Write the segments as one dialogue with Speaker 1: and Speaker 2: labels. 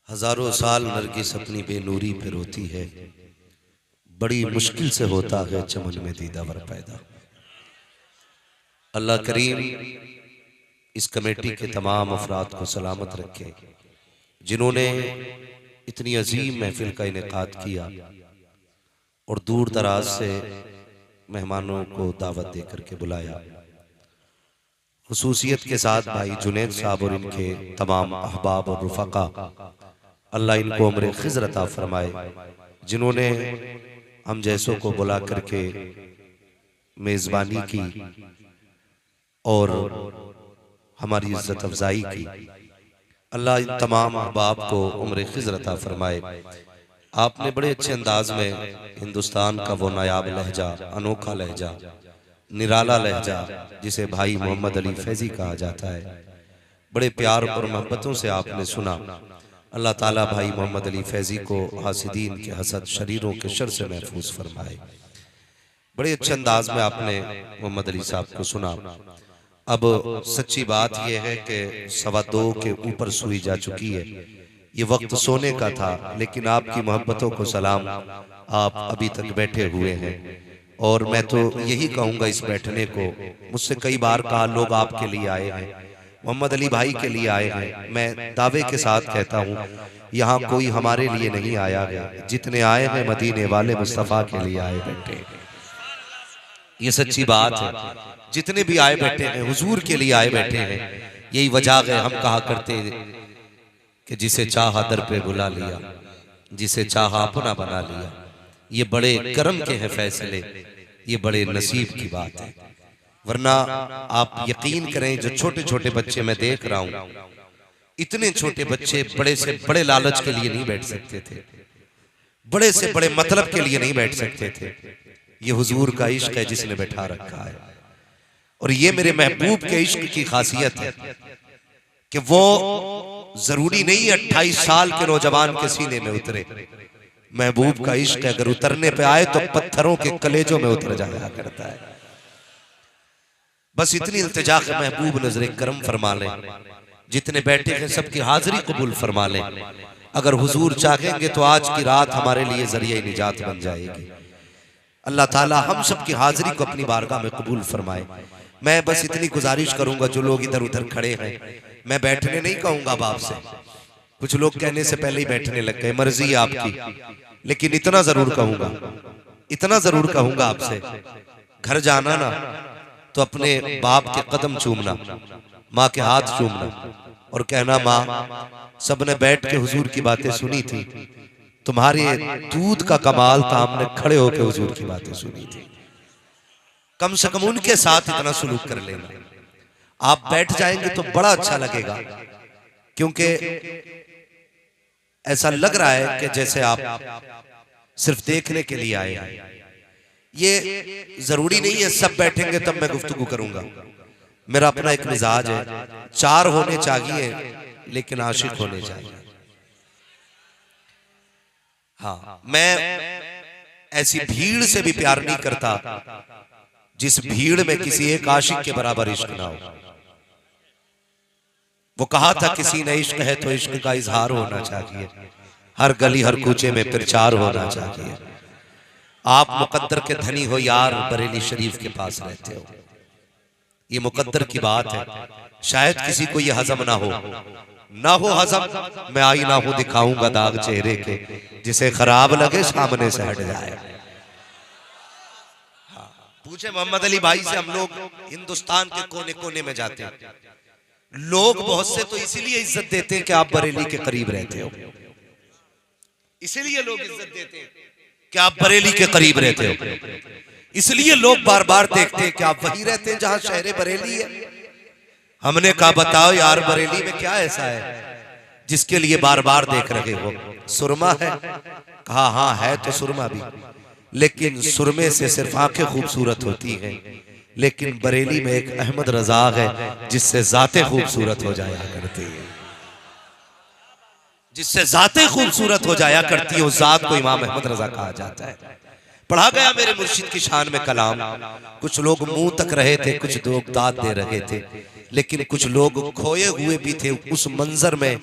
Speaker 1: हजारों साल नरगिस अपनी बेनूरी पे रोती है, बड़ी मुश्किल से होता है चमन में दीदावर पैदा। अल्लाह करीम इस कमेटी के तमाम अफराद को सलामत रखे जिन्होंने इतनी अजीम महफिल का इनेकाद किया और दूर दराज से मेहमानों को दावत दे करके बुलाया। खुसूसियत के साथ भाई जुनैद साहब और इनके तमाम अहबाब और रुफका, अल्लाह इनको उम्र खिज़र अता फरमाए, जिन्होंने हम जैसों को बुला करके मेज़बानी की और हमारी इज्जत अफजाई की। अल्लाह इन तमाम अहबाब को उम्र खिज़र अता फरमाए। आपने बड़े अच्छे अंदाज में हिंदुस्तान का वो नायाब लहजा, अनोखा लहजा, निराला लहजा जिसे भाई मोहम्मद अली फैजी कहा जाता है, बड़े प्यार और मोहब्बतों से आपने सुना। अल्लाह ताला भाई मोहम्मद अली फैजी को हासिदीन के हसद, शरीरों के शर से महफूज फरमाए। बड़े अच्छे अंदाज में आपने मोहम्मद अली साहब को सुना। अब सच्ची बात यह है कि 2:15 के ऊपर सुई जा चुकी है, ये वक्त सोने का था, लेकिन आपकी मोहब्बतों को सलाम, आप अभी तक बैठे हुए हैं। और मैं तो यही कहूँगा इस बैठने को, मुझसे कई बार कहा लोग आपके लिए आए हैं, मोहम्मद अली भाई के लिए आए हैं। मैं दावे के साथ कहता हूँ यहाँ कोई हमारे लिए नहीं आया है, जितने आए हैं मदीने वाले मुस्तफ़ा के लिए आए बैठे। ये सच्ची बात है, जितने भी आए बैठे हैं हुजूर के लिए आए बैठे हैं। यही वजह है, हम कहा करते कि जिसे चाहा दर पे बुला लिया, जिसे चाहा अपना बना लिया। ये बड़े करम के हैं फैसले, ये बड़े नसीब की बात है। वरना आप यकीन करें, जो छोटे छोटे बच्चे मैं देख रहा हूं, इतने छोटे बच्चे बड़े से बड़े लालच के लिए नहीं बैठ सकते थे, बड़े से बड़े मतलब के लिए नहीं बैठ सकते थे। ये हुजूर का इश्क है जिसने बैठा रखा है, और ये मेरे महबूब के इश्क की खासियत है कि वो जरूरी नहीं 28 साल के नौजवान के सीने में उतरे। महबूब का इश्क अगर उतरने पे आए तो पत्थरों के कलेजों में उतर जाया करता है। बस इतनी इल्तिजा के महबूब नजरे करम फरमा लें, जितने बैठे हैं सबकी हाजिरी कबूल फरमा लें। अगर हुजूर चाहेंगे तो आज की रात हमारे लिए जरिए निजात बन जाएगी। अल्लाह ताला हम सबकी हाजिरी को अपनी बारगाह में कबूल फरमाए। मैं बस इतनी गुजारिश करूंगा, जो लोग इधर उधर खड़े हैं, मैं बैठने नहीं कहूंगा बाप से, कुछ लोग कहने से पहले ही बैठने लग गए, मर्जी है आपकी, लेकिन इतना जरूर कहूंगा, इतना जरूर कहूंगा आपसे, घर जाना ना तो अपने बाप के कदम चूमना, माँ के हाथ चूमना और कहना, माँ सबने बैठ के हुजूर की बातें सुनी थी, तुम्हारे दूध का कमाल था, हमने खड़े होकर हुजूर की बातें सुनी थी। कम से कम उनके साथ इतना सुलूक कर लेना। आप बैठ जाएंगे तो बड़ा अच्छा लगेगा, क्योंकि ऐसा लग रहा है कि जैसे आप सिर्फ देखने के लिए आए हैं। ये जरूरी नहीं है सब बैठेंगे तब मैं गुफ्तगू करूंगा। मेरा अपना एक मिजाज है, 4 होने चाहिए लेकिन आशिक होने चाहिए। हाँ, मैं ऐसी भीड़ से भी प्यार नहीं करता जिस भीड़ में किसी एक आशिक के बराबर इश्क ना हो। वो कहा था किसी ने इश्क है तो इश्क का इजहार होना चाहिए, हर गली हर कूचे में प्रचार होना चाहिए। आप मुकद्दर के धनी हो यार, बरेली शरीफ के पास रहते हो, ये मुकद्दर की बात है। शायद किसी को ये हजम ना हो हजम, मैं आई ना हूं दिखाऊंगा दाग चेहरे के, जिसे खराब लगे सामने से हट जाए। पूछे मोहम्मद अली भाई से, हम लोग हिंदुस्तान के कोने कोने में जाते हैं, लोग बहुत से तो इसीलिए इज्जत देते हैं कि आप बरेली के करीब रहते हो, इसीलिए लोग इज्जत देते हैं कि आप बरेली के करीब रहते हो, इसलिए लोग बार बार देखते हैं कि आप वहीं रहते हैं जहां शहर बरेली है। हमने कहा बताओ यार, बरेली में क्या ऐसा है जिसके लिए बार बार देख रहे हो? सुरमा है? कहा हाँ है तो सुरमा भी, लेकिन सुरमे से सिर्फ आंखें खूबसूरत होती हैं, लेकिन बरेली में एक अहमद रजा है जिससे जाते खूबसूरत हो जाया करती है, जिससे जाते खूबसूरत हो जाया करती है, उस जात को इमाम अहमद रजा कहा जाता है। पढ़ा गया मेरे मुर्शिद की शान में कलाम, कुछ लोग मुंह तक रहे थे, कुछ लोग दाद दे रहे थे, लेकिन कुछ लोग खोए हुए भी थे उस मंजर में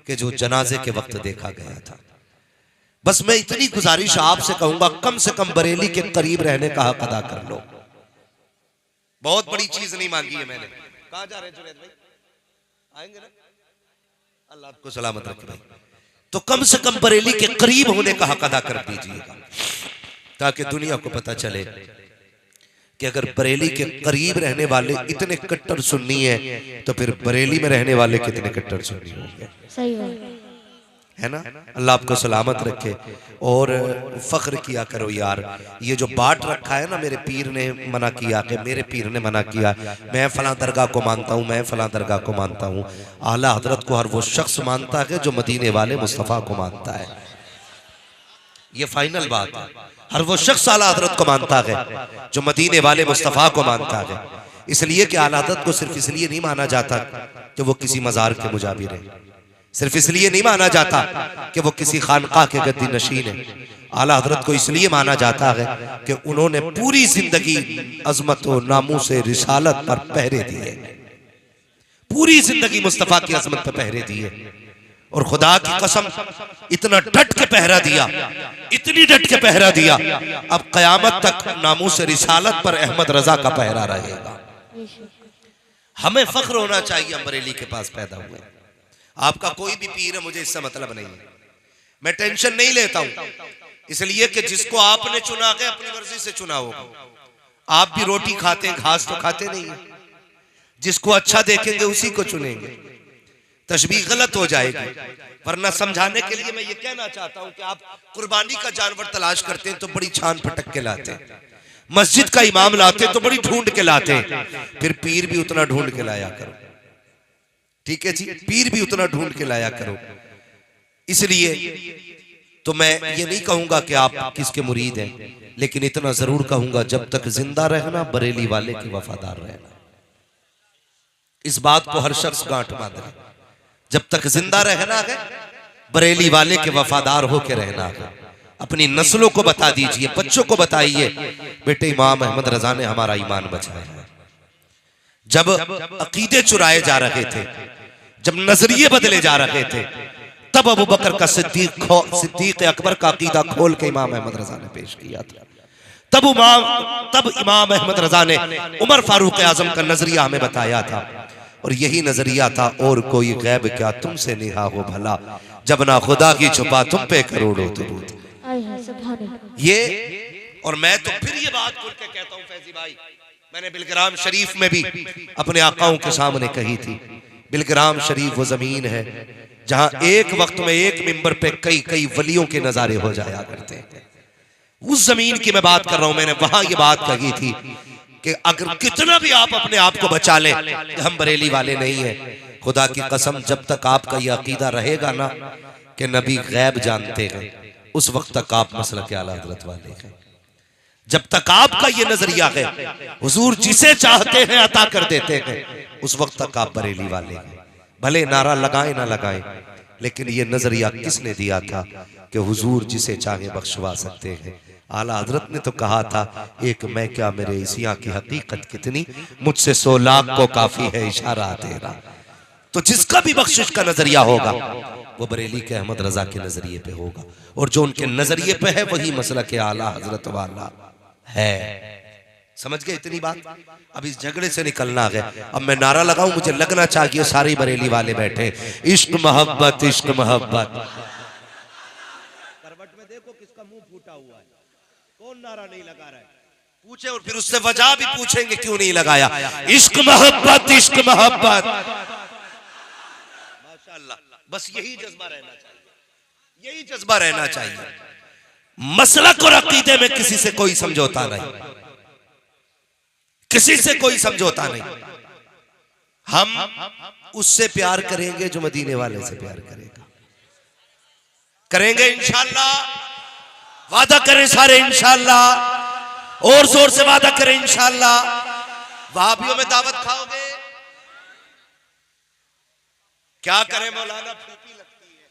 Speaker 1: कि जो जनाजे के वक्त देखा गया था। बस मैं इतनी गुजारिश आपसे कहूंगा, कम से कम बरेली के करीब रहने का हक अदा कर लो। बहुत बड़ी चीज नहीं मांगी है मैंने। कहां जा रहे हैं जुनैद भाई? आएंगे ना? अल्लाह आपको सलामत रखे भाई। तो कम से कम बरेली के करीब होने का हक अदा कर दीजिएगा, ताकि दुनिया को पता चले कि अगर बरेली के करीब रहने वाले इतने कट्टर सुन्नी है तो फिर बरेली में रहने वाले कितने कट्टर सुन्नी होंगे। सही है ना? अल्लाह आपको सलामत रखे। और फख्र किया करो यार, ये जो बांट रखा है ना, मेरे पीर ने मना किया कि मेरे पीर ने मना किया, मैं फलां दरगाह को मानता हूँ, मैं फलां दरगाह को मानता हूँ। आला हजरत को हर वो शख्स मानता है जो मदीने वाले मुस्तफ़ा को मानता है। ये फाइनल बात है। हर वो शख्स आला हजरत को मानता है जो मदीने वाले मुस्तफ़ा को मानता है। इसलिए कि आला हजरत को सिर्फ इसलिए नहीं माना जाता कि वो किसी मज़ार के मुजाबिर है, सिर्फ इसलिए नहीं माना जाता कि वो किसी खानका के गद्दी नशीन है। आला हजरत को इसलिए माना जाता है कि उन्होंने पूरी जिंदगी अजमत और नामूस रिसालत पर पहरे दिए, पूरी जिंदगी मुस्तफ़ा की अजमत पर पहरे दिए। और खुदा की कसम इतना डट के पहरा दिया, इतनी डट के पहरा दिया, अब कयामत तक नामूस रिसालत पर अहमद रजा का पहरा रहेगा। हमें फख्र होना चाहिए हम बरेली के पास पैदा हुए। आपका कोई भी पीर है, मुझे इससे मतलब नहीं है, मैं टेंशन नहीं लेता हूं, इसलिए कि जिसको आपने चुना है अपनी मर्जी से चुना होगा। आप भी रोटी खाते हैं, घास तो खाते नहीं है। जिसको अच्छा देखेंगे उसी को चुनेंगे, तशबीह गलत हो जाएगी। वरना समझाने के लिए मैं ये कहना चाहता हूं कि आप कुर्बानी का जानवर तलाश करते हैं तो बड़ी छान पटक के लाते हैं, मस्जिद का इमाम लाते तो बड़ी ढूंढ के लाते हैं, फिर पीर भी उतना ढूंढ के लाया करो। ठीक है जी, पीर भी उतना ढूंढ के लाया करो। इसलिए तो मैं ये नहीं कहूंगा कि आप किसके मुरीद हैं, लेकिन इतना जरूर कहूंगा जब तक जिंदा रहना बरेली वाले की वफादार रहना। इस बात को हर शख्स गांठ बांध ले, जब तक जिंदा रहना है बरेली वाले के वफादार होके रहना है। अपनी नस्लों को बता दीजिए, बच्चों को बताइए, बेटे इमाम अहमद रजा ने हमारा ईमान बचाया है। जब अकीदे चुराए जा रहे थे, जब नजरिए बदले जा रहे थे, तब अबू बकर का सिद्दीक अकबर का अकीदा खोल के इमाम अहमद रजा ने पेश किया था। तब इमाम अहमद रजा ने उमर फारूक आजम का नजरिया हमें बताया था, और यही नजरिया था, और कोई गैब क्या तुमसे निहा हो भला, जब ना खुदा की छुपा तुम पे करोड़ों दुरूद। ये और मैं तो फिर ये बात खुल के कहता हूं फैजी भाई, मैंने बिलग्राम शरीफ में भी अपने आकाओं के सामने कही थी। बिलग्राम शरीफ वो जमीन है जहां एक वक्त में एक मिंबर पे कई कई वलियों के नजारे हो जाया करते हैं। उस जमीन की मैं बात कर रहा हूं। मैंने वहां ये बात कही थी कि अगर कितना भी आप अपने आप को बचा लें कि हम बरेली वाले नहीं हैं, खुदा की कसम जब तक आपका ये अकीदा रहेगा ना कि नबी गैब जानते हैं, उस वक्त तक आप मसलक आला हज़रत वाले हैं। जब तक आपका ये नजरिया है हुजूर जिसे चाहते हैं अता कर देते हैं, उस वक्त तक आप बरेली वाले हैं। भले नारा लगाए ना लगाए, लेकिन ये नजरिया किसने दिया था कि हुजूर जिसे चाहे बख्शवा सकते हैं। आला हजरत ने तो कहा था, एक मैं क्या मेरे इसिया की हकीकत कितनी, मुझसे 100 लाख को काफी है इशारा तेरा। तो जिसका भी बख्शिश का नजरिया होगा वो बरेली के अहमद रजा के नजरिए पे होगा, और जो उनके नजरिए पे है वही मसला के आला हजरत वाला है। समझ गए इतनी बात? अब इस झगड़े से निकलना है। अब मैं नारा लगाऊं, मुझे लगना चाहिए सारे बरेली वाले बैठे, इश्क मोहब्बत इश्क मोहब्बत। करवट में देखो किसका मुंह फूटा हुआ है, कौन नारा नहीं लगा रहा है, पूछे और फिर उससे वजह भी पूछेंगे क्यों नहीं लगाया। इश्क मोहब्बत इश्क मोहब्बत, माशाअल्लाह। बस यही जज्बा रहना चाहिए, यही जज्बा रहना चाहिए। मसलक और अकीदे में किसी से कोई समझौता नहीं, किसी से कोई समझौता नहीं। हम उससे प्यार करेंगे जो मदीने वाले से प्यार करेगा, करेंगे इंशाअल्लाह। वादा करें सारे इंशाअल्लाह, और जोर से वादा करें इंशाअल्लाह। वहाबियों में दावत खाओगे? क्या करें मौलाना, फूफी लगती है,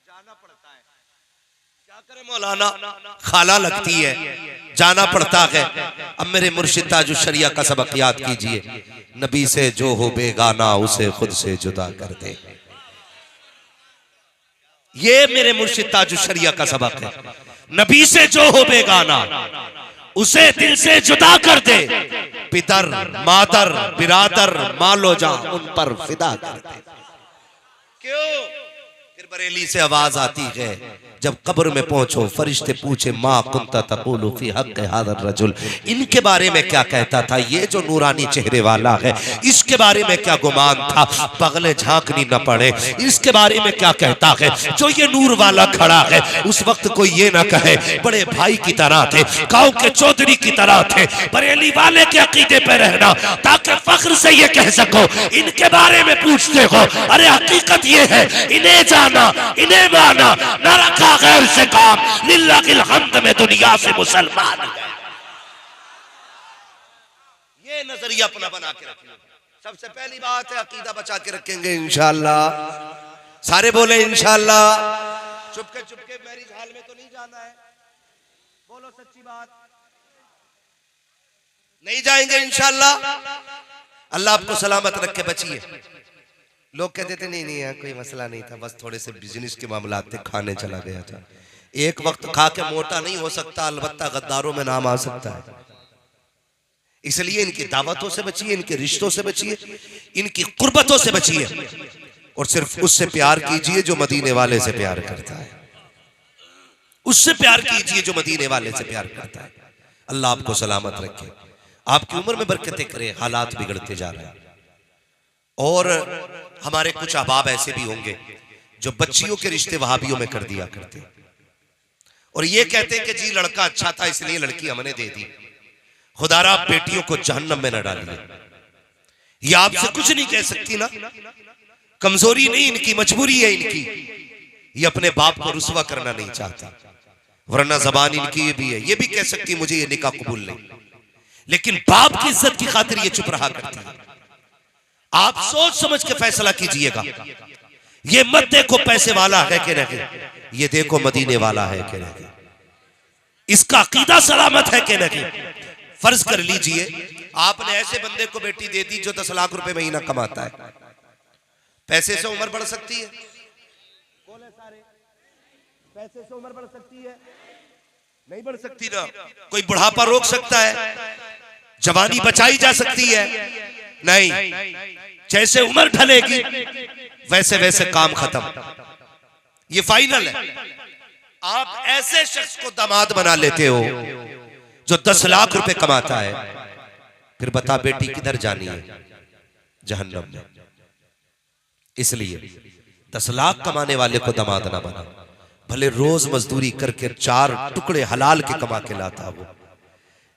Speaker 1: जाना पड़ता है। क्या करें मौलाना, खाला लगती है, जाना पड़ता है। अब मेरे मुर्शिद ताजुश शरिया का सबक याद कीजिए, नबी से जो हो बेगाना उसे खुद से जुदा कर दे। ये मेरे मुर्शिद ताजुल शरिया का सबक है। नबी से जो हो बेगाना उसे दिल से जुदा कर दे, पितर मातर बिरादर मालो जा उन पर फिदा कर दे। क्यों? फिर बरेली से आवाज आती है जब कब्र में पहुंचो, फरिश्ते पूछे माँ कुंता तक़ूलु फी हक़्क़ि हाज़ा रजुल, इनके बारे में क्या कहता था, ये जो नूरानी चेहरे वाला है इसके बारे में क्या गुमान था, पगले झांकनी न पड़े, इसके बारे में क्या कहता है जो ये नूर वाला खड़ा है। उस वक्त कोई ये ना कहे बड़े भाई की तरह थे, गांव के चौधरी की तरह थे, बरेली वाले के अकीदे पे रहना ताकि फख्र से ये कह सको इनके बारे में पूछते हो। अरे हकीकत ये है इन्हें जाना इन्हें माना, न रखा गैर से काम, लिल्लाहिल हम्द में दुनिया से मुसलमान। ये नजरिया अपना बना के रखिए। सबसे पहली बात है अकीदा बचा के रखेंगे इंशाअल्लाह। सारे बोले इंशाअल्लाह। चुपके मैरिज हाल में तो नहीं जाना है, बोलो सच्ची बात, नहीं जाएंगे इंशाअल्लाह। अल्लाह आपको सलामत रख के बचिए। लोग कहते थे नहीं यार कोई मसला नहीं था, बस थोड़े से बिजनेस के मामला थे, खाने चला गया था। एक वक्त खा के मोटा नहीं हो सकता, अलबत्ता गद्दारों में नाम आ सकता है। इसलिए इनकी दावतों से बचिए, इनके रिश्तों से बचिए, इनकी कुर्बतों से बचिए और सिर्फ उससे प्यार कीजिए जो मदीने वाले से प्यार करता है। उससे प्यार कीजिए जो मदीने वाले से प्यार करता है। अल्लाह आपको सलामत रखे, आपकी उम्र में बरकतें करे। हालात बिगड़ते जा रहे हैं और हमारे कुछ अहबाब ऐसे भी होंगे जो बच्चियों के रिश्ते वहाबियों में कर दिया करते और ये कहते कि जी लड़का अच्छा था इसलिए लड़की हमने दे दी। खुदारा आप बेटियों को जहन्नम में न डालिए। ये आपसे कुछ नहीं कह सकती ना, कमजोरी नहीं इनकी, मजबूरी है इनकी। ये अपने बाप को रुसवा करना नहीं चाहता, वरना जबान इनकी ये भी है, ये भी कह सकती मुझे ये निकाह कबूल नहीं, लेकिन बाप की इज्जत की खातिर ये चुप रहा करती है। आप सोच समझ के फैसला कीजिएगा। ये मत देखो पैसे वाला है कि नहीं, ये देखो मदीने वाला है कि नहीं, इसका अकीदा सलामत है कि नहीं। फर्ज कर लीजिए आपने ऐसे बंदे को बेटी दे दी जो 10 लाख रुपए महीना कमाता है, पैसे से उम्र बढ़ सकती है? बोले सारे, पैसे से उम्र बढ़ सकती है? नहीं बढ़ सकती ना। कोई बुढ़ापा रोक सकता है? जवानी बचाई जा सकती है? नहीं। जैसे उम्र ढलेगी वैसे वैसे काम खत्म, ये फाइनल है। आप ऐसे शख्स को दामाद बना लेते हो जो 10 लाख रुपए कमाता है, फिर बता बेटी किधर जानी है? जहन्नम में। इसलिए 10 लाख कमाने वाले को दामाद ना बना, भले रोज मजदूरी करके 4 टुकड़े हलाल के कमा के लाता हो,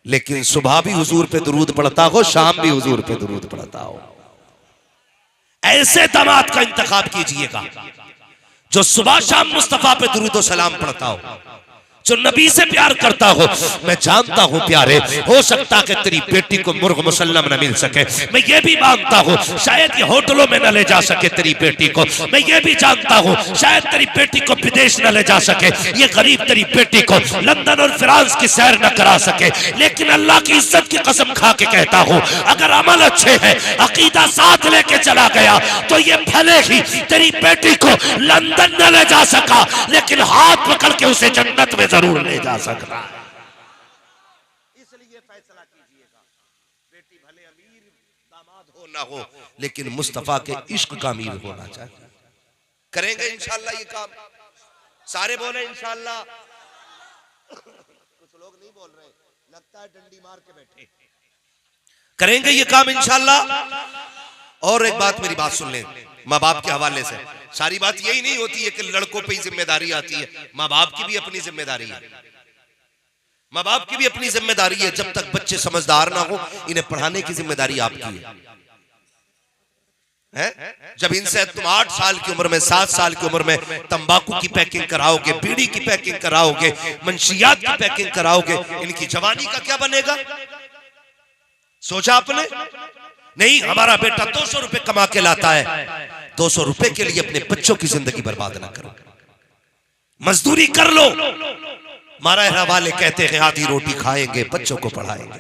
Speaker 1: लेकिन सुबह भी हुजूर पे दुरूद पढ़ता हो, शाम भी हुजूर पे दुरूद पढ़ता हो। ऐसे दामाद का इंतखाब कीजिएगा जो सुबह शाम मुस्तफा पे दुरूद और सलाम पढ़ता हो, जो नबी से प्यार करता हो। मैं जानता हूं प्यारे, हो सकता कि तेरी बेटी को मुर्ग मुसल्लम न मिल सके, मैं ये भी मानता हूं शायद ये होटलों में न ले जा सके तेरी बेटी को, मैं ये भी जानता हूं शायद तेरी बेटी को विदेश न ले जा सके, ये गरीब तेरी बेटी को लंदन और फ्रांस की सैर न करा सके, लेकिन अल्लाह की इज्जत की कसम खा के कहता हूं अगर अमल अच्छे हैं, अकीदा साथ लेके चला गया तो ये भले ही तेरी बेटी को लंदन न ले जा सका, लेकिन हाथ पकड़ के उसे जन्नत में जरूर ले जा सकता है। इसलिए फैसला कीजिएगा, बेटी भले अमीर दामाद हो ना हो, लेकिन मुस्तफा के इश्क का अमीर होना चाहिए। करेंगे इंशाअल्लाह ये काम? सारे बोले इंशाअल्लाह। कुछ लोग नहीं बोल रहे, लगता है डंडी मार के बैठे। करेंगे ये काम इंशाअल्लाह। और एक बात, मेरी बात सुन लें माँ बाप के हवाले से। सारी बात यही नहीं होती है कि लड़कों पे ही जिम्मेदारी आती है, माँ बाप की भी अपनी जिम्मेदारी है। माँ बाप की भी अपनी जिम्मेदारी है। जब तक बच्चे समझदार ना हो, इन्हें पढ़ाने की जिम्मेदारी आपकी है। जब इनसे तुम 8 साल की उम्र में, 7 साल की उम्र में तंबाकू की पैकिंग कराओगे, बीड़ी की पैकिंग कराओगे, मंशियात की पैकिंग कराओगे, इनकी जवानी का क्या बनेगा? सोचा आपने? नहीं, हमारा बेटा 200 रुपए कमा के लाता है, 200 रुपए के लिए अपने बच्चों की जिंदगी बर्बाद ना करो, मजदूरी कर लो। मारा वाले कहते हैं आधी रोटी खाएंगे, बच्चों को पढ़ाएंगे।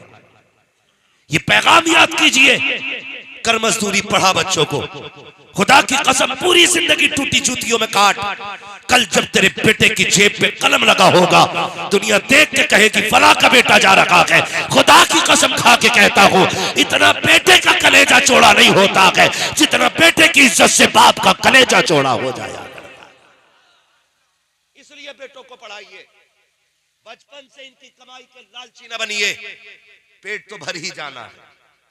Speaker 1: ये पैगाम याद कीजिए, कर मजदूरी, पढ़ा बच्चों को। खुदा की कसम पूरी जिंदगी टूटी जूतियों में काट, कल जब तेरे बेटे की जेब पे कलम लगा होगा, दुनिया देख के कहेगी फला का बेटा जा रखा है। खुदा की कसम खा के कहता हूं, इतना बेटे का कलेजा चौड़ा नहीं होता है जितना बेटे की इज्जत से बाप का कलेजा चौड़ा हो जाया। इसलिए बेटों को पढ़ाइए, बचपन से इनकी कमाई के लालची न बनिए। पेट तो भर ही जाना है,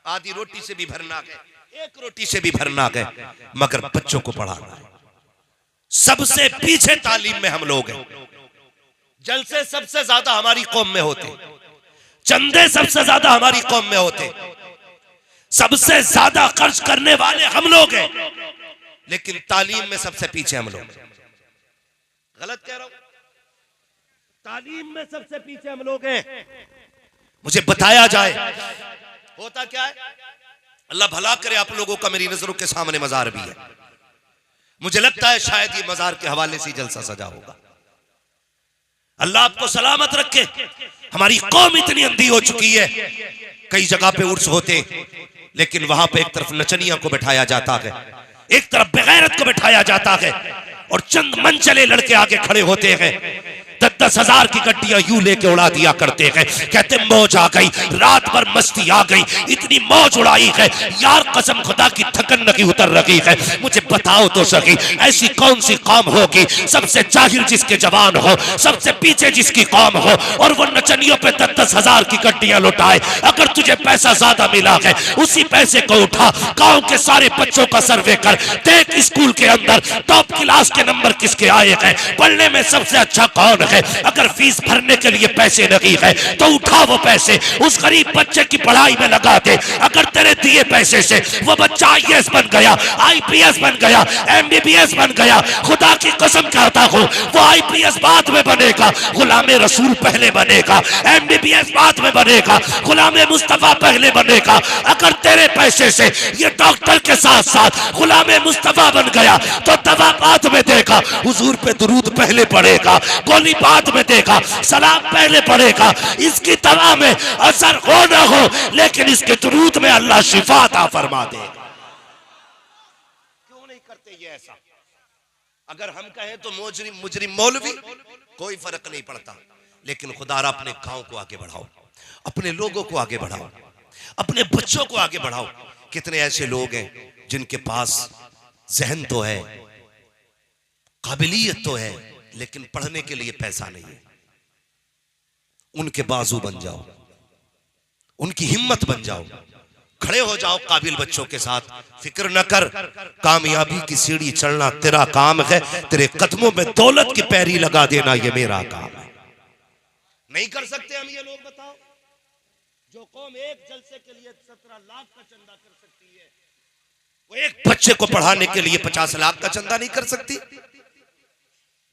Speaker 1: आधी रोटी से भी भरना है, एक रोटी से भी भरना है, मगर बच्चों को पढ़ाना है। सबसे पीछे तालीम में हम लोग हैं। जलसे सबसे ज्यादा हमारी कौम में होते, चंदे सबसे ज्यादा हमारी कौम में होते, सबसे ज्यादा खर्च करने वाले हम लोग हैं, लेकिन तालीम में सबसे पीछे हम लोग। गलत कह रहा हूं? तालीम में सबसे पीछे हम लोग हैं। मुझे बताया जाए होता क्या है। अल्लाह भला करे आप लोगों का मेरी नजरों के सामने मजार भी है। मुझे लगता है शायद ये मजार के हवाले से जलसा सजा होगा। अल्लाह आपको सलामत रखे। हमारी कौम इतनी अंधी हो चुकी है, कई जगह पे उर्स होते, लेकिन वहां पे एक तरफ नचनिया को बैठाया जाता है, एक तरफ बेगैरत को बैठाया जाता है, और चंद मनचले लड़के आगे खड़े होते हैं, 10-10 हजार की गड्डियां यूं लेके उड़ा दिया करते हैं। कहते मौज आ गई, रात भर मस्ती आ गई, इतनी मौज उड़ाई है यार, कसम खुदा की थकन नहीं उतर रही है। मुझे बताओ तो सही, ऐसी कौन सी कौम होगी सबसे जाहिर जिसके जवान हो, सबसे पीछे जिसकी कौम हो, और वो नचनियों पे 10-10 हजार की गड्डियां लुटाए। अगर तुझे पैसा ज्यादा मिला है, उसी पैसे को उठा, गांव के सारे बच्चों का सर्वे कर, देख स्कूल के अंदर टॉप क्लास के नंबर किसके आए हैं, पढ़ने में सबसे अच्छा कौन है। अगर फीस भरने के लिए पैसे नहीं है तो उठा वो पैसे उस गरीब बच्चे की पढ़ाई में लगा दे। अगर तेरे दिए पैसे से वो बच्चा IAS बन गया, IPS बन गया, MBBS बन गया, खुदा की कसम कहता हूं वो IPS बाद में बनेगा, गुलामे रसूल पहले बनेगा, MBBS बाद में बनेगा, गुलामे मुस्तफा पहले बनेगा। अगर तेरे पैसे से ये डॉक्टर के साथ साथ गुलामे मुस्तफा बन गया तो दवा बाद में देगा, हुजूर पे दुरूद पहले पड़ेगा, गोली बाद में देगा, सलाम पहले पड़ेगा। इसकी दवा में असर हो ना हो, लेकिन इसके दुरूद में अल्लाह शिफा अता फरमा देगा। क्यों नहीं करते ये ऐसा? अगर हम कहें तो मुजरिम मौलवी, कोई फर्क नहीं पड़ता, लेकिन खुदारा अपने गांव को आगे बढ़ाओ, अपने लोगों को आगे बढ़ाओ, अपने बच्चों को आगे बढ़ाओ। कितने ऐसे लोग हैं जिनके पास जहन तो है, काबिलियत तो है, लेकिन पढ़ने के लिए पैसा नहीं है। उनके बाजू बन जाओ, उनकी हिम्मत बन जाओ, खड़े हो जाओ काबिल बच्चों के साथ। फिक्र न कर, कामयाबी की सीढ़ी चढ़ना तेरा काम है, तेरे कदमों में दौलत की पैरी लगा देना ये मेरा काम है। नहीं कर सकते हम ये लोग? बताओ, जो कौम एक जलसे के लिए 17 लाख का चंदा कर सकती है, वो एक बच्चे को पढ़ाने के लिए 50 लाख का चंदा नहीं कर सकती?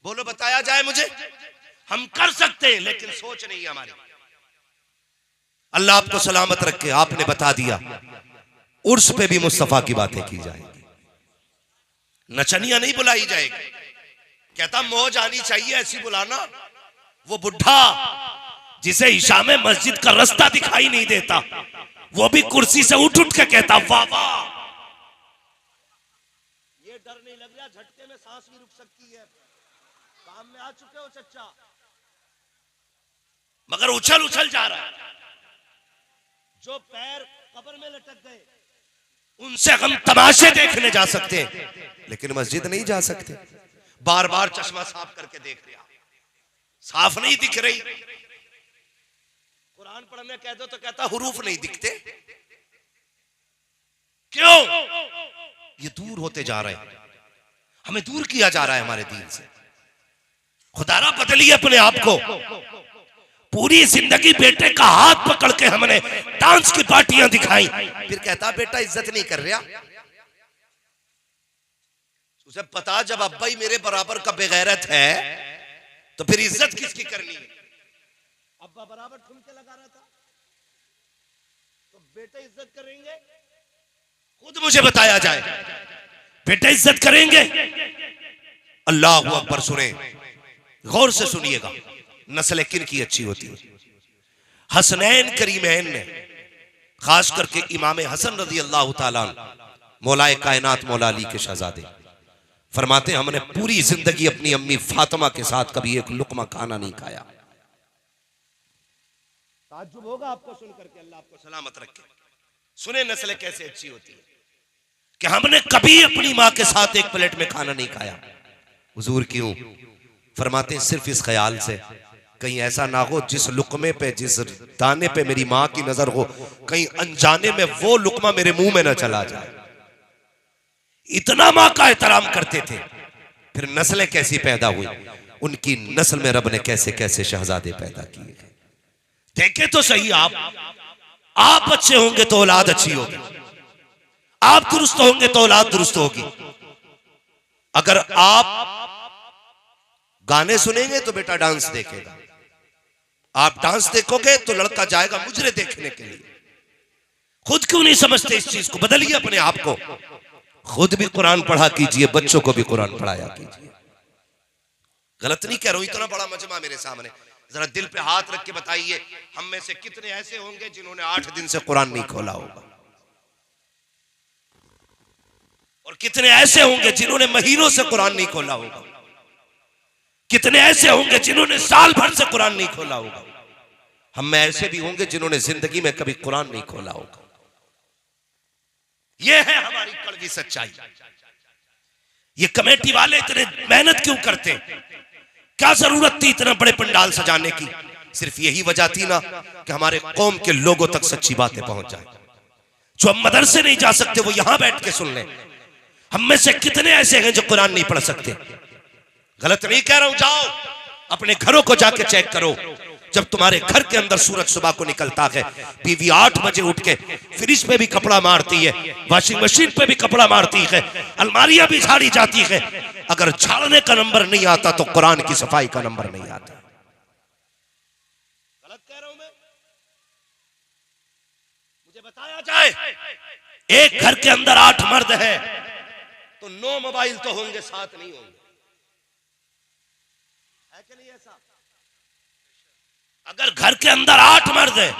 Speaker 1: बोलो, बताया जाए मुझे। हम कर सकते हैं, लेकिन सोच नहीं है हमारी। अल्लाह आपको सलामत रखे। आपने बता दिया उर्स पे भी मुस्तफा की बातें की जाएंगी, नचनिया नहीं बुलाई जाएगी। कहता मौज आनी चाहिए ऐसी बुलाना। वो बुढ़ा जिसे इशा में मस्जिद का रास्ता दिखाई नहीं देता, वो भी कुर्सी से उठ उठ के कहता वाह वाह। ये डर नहीं लग रहा झटके में सांस भी रुक सकती है? काम में आ चुके हो चच्चा, मगर उछल उछल जा रहा है। जो पैर कब्र में लटक गए उनसे हम तमाशे देखने जा सकते हैं, लेकिन मस्जिद नहीं जा सकते। बार बार चश्मा साफ करके देख रहा, साफ नहीं दिख रही। कुरान पढ़ने कह दो तो कहता हुरूफ नहीं दिखते। क्यों? ये दूर होते जा रहे हैं, हमें दूर किया जा रहा है हमारे दीन से। खुदारा बदलिए अपने आप को। पूरी जिंदगी बेटे का हाथ पकड़ के हमने डांस की पार्टियां दिखाई, फिर कहता बेटा इज्जत नहीं कर रहा। उसे पता जब अब्बा ही मेरे बराबर का बेगैरत है तो फिर इज्जत किसकी करनी है? अब्बा बराबर ठुमके लगा रहा था तो बेटे इज्जत करेंगे? खुद मुझे बताया जाए, बेटे इज्जत करेंगे? अल्लाह अकबर। सुने, गौर से सुनिएगा, नस्ल किन की अच्छी होती है। हसनैन करीमैन ने, खास करके इमाम हसन रजी अल्लाह ताला मौलाए कायनात मौला अली के शहजादे फरमाते हैं, हमने पूरी जिंदगी अपनी अम्मी फातिमा के साथ कभी एक लुकमा खाना नहीं खाया। ताज्जुब होगा आपको सुन करके, अल्लाह आपको सलामत रखे। सुने नस्ल कैसे अच्छी होती है कि हमने कभी अपनी माँ के साथ एक प्लेट में खाना नहीं खाया। हुजूर क्यों? फरमाते हैं, सिर्फ इस ख्याल से कहीं ऐसा ना हो जिस लुकमे पे, जिस दाने पे मेरी माँ की नजर हो, कहीं अनजाने में वो लुकमा मेरे मुंह में न चला जाए। इतना माँ का एहतराम करते थे। फिर नस्लें कैसी पैदा हुई, उनकी नस्ल में रब ने कैसे कैसे शहजादे पैदा किए। देखे तो सही, आप अच्छे होंगे तो औलाद अच्छी होगी, आप दुरुस्त होंगे तो औलाद दुरुस्त होगी। अगर आप गाने सुनेंगे तो बेटा डांस देखेगा, आप डांस देखोगे तो लड़का जाएगा मुजरे देखने के लिए। खुद क्यों नहीं समझते इस चीज को? बदलिए अपने आप को। खुद भी कुरान पढ़ा कीजिए, बच्चों को भी कुरान पढ़ाया कीजिए। गलत नहीं कह रहा हूं, इतना बड़ा मजमा मेरे सामने, जरा दिल पे हाथ रख के बताइए, हम में से कितने ऐसे होंगे जिन्होंने 8 दिन से कुरान नहीं खोला होगा, और कितने ऐसे होंगे जिन्होंने महीनों से कुरान नहीं खोला होगा, कितने ऐसे होंगे जिन्होंने साल भर से कुरान नहीं खोला होगा। हम में ऐसे भी होंगे जिन्होंने जिंदगी में कभी कुरान नहीं खोला होगा। यह है हमारी कड़वी सच्चाई। ये कमेटी वाले इतने मेहनत क्यों करते? क्या जरूरत थी इतना बड़े पंडाल सजाने की? सिर्फ यही वजह थी ना कि हमारे कौम के लोगों तक सच्ची बातें पहुंच जाए। जो हम मदरसे नहीं जा सकते वो यहां बैठ के सुन लें। हम में से कितने ऐसे हैं जो कुरान नहीं पढ़ सकते? गलत नहीं कह रहा हूं, जाओ अपने घरों को जाके चेक करो। जब तुम्हारे घर के अंदर सूरज सुबह को निकलता है, बीवी 8 बजे उठ के फ्रिज पे भी कपड़ा मारती है, वॉशिंग मशीन पे भी कपड़ा मारती है, अलमारियां भी झाड़ी जाती है। अगर झाड़ने का नंबर नहीं आता तो कुरान की सफाई का नंबर नहीं आता। गलत कह रहा हूं मैं? मुझे बताया जाए, एक घर के अंदर 8 मर्द है तो 9 मोबाइल तो होंगे, 7 नहीं होंगे। है कि नहीं ऐसा? अगर घर के अंदर 8 मर्द है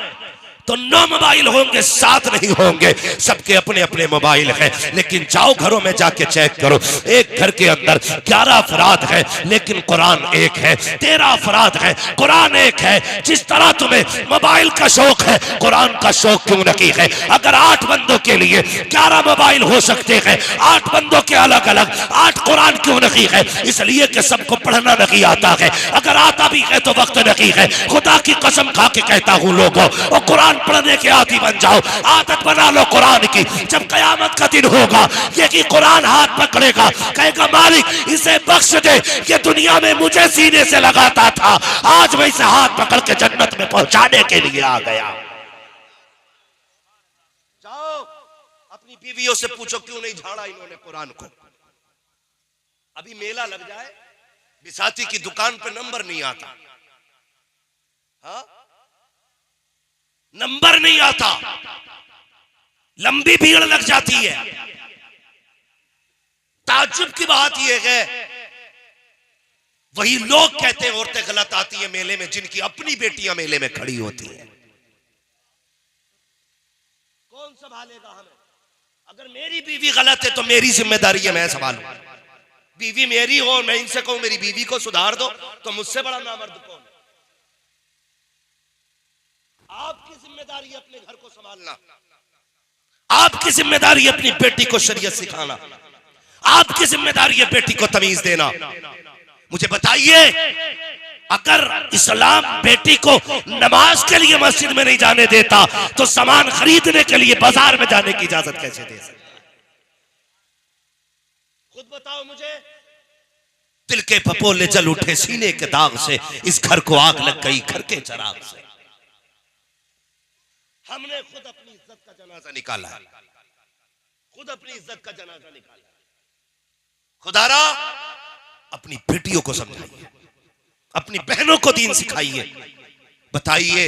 Speaker 1: तो 9 मोबाइल होंगे, 7 नहीं होंगे। सबके अपने अपने मोबाइल हैं, लेकिन जाओ घरों में जाके चेक करो। एक घर के अंदर 11 अफराद है लेकिन कुरान एक है, 13 अफराद है कुरान एक है। जिस तरह तुम्हें मोबाइल का शौक है, कुरान का शौक क्यों नहीं है? अगर 8 बंदों के लिए 11 मोबाइल हो सकते हैं, 8 बंदों के अलग अलग 8 कुरान क्यों नहीं है? इसलिए कि सबको पढ़ना नहीं आता है। अगर आता भी है तो वक्त नहीं है। खुदा की कसम खा के कहता हूं लोगों, और कुरान पढ़ने के आदी बन जाओ, आदत बना लो कुरान की। जब कयामत का दिन होगा, ये कि कुरान हाथ पकड़ेगा, कहेगा मालिक इसे बख्श दे, ये दुनिया में मुझे सीने से लगाता था, आज मैं इसे हाथ पकड़ के जन्नत में पहुंचाने के लिए आ गया। जाओ अपनी बीवियों से पूछो क्यों नहीं झाड़ा इन्होंने कुरान को। अभी मेला लग जाए, बिसाती की दुकान पे नंबर नहीं आता, हाँ नंबर नहीं आता, लंबी भीड़ लग जाती है। ताज्जुब की बात यह है, वही लोग कहते हैं औरतें गलत आती है मेले में जिनकी अपनी बेटियां मेले में खड़ी होती हैं। कौन संभालेगा हमें? अगर मेरी बीवी गलत है तो मेरी जिम्मेदारी है, मैं संभालूं। बीवी मेरी हो, मैं इनसे कहूं मेरी बीवी को सुधार दो, तो मुझसे बड़ा नामर्द कौन? आपकी जिम्मेदारी है अपने घर को संभालना, आपकी जिम्मेदारी है अपनी बेटी को शरीयत सिखाना, आपकी जिम्मेदारी है बेटी को तमीज देना। मुझे बताइए, अगर इस्लाम बेटी को नमाज के लिए मस्जिद में नहीं जाने देता तो सामान खरीदने के लिए बाजार में जाने की इजाजत कैसे दे सकता? खुद बताओ मुझे। दिल के पपोले जल उठे सीने के दाग से, इस घर को आग लग गई घर के चराग से। हमने खुद अपनी इज्जत का जनाजा निकाला है, खुद अपनी इज्जत का जनाजा निकाला। खुदारा अपनी बेटियों को समझाइए, अपनी बहनों को दीन सिखाइए। बताइए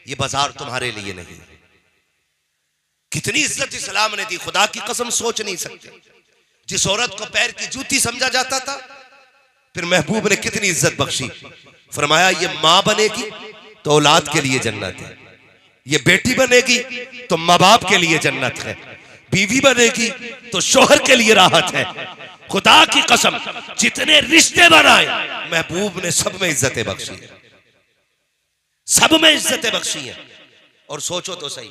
Speaker 1: ये बाजार तुम्हारे लिए नहीं। कितनी इज्जत इस्लाम ने दी, खुदा की कसम सोच नहीं सकते। जिस औरत को पैर की जूती समझा जाता था, फिर महबूब ने कितनी इज्जत बख्शी। फरमाया ये मां बनेगी तो औलाद के लिए जन्नत है, ये बेटी बनेगी तो माँ बाप के लिए जन्नत है। बीवी बनेगी तो शोहर के लिए राहत है। खुदा की कसम जितने रिश्ते बनाए महबूब ने सब में इज्जतें बख्शी है, सब में इज्जतें बख्शी हैं। और सोचो तो सही,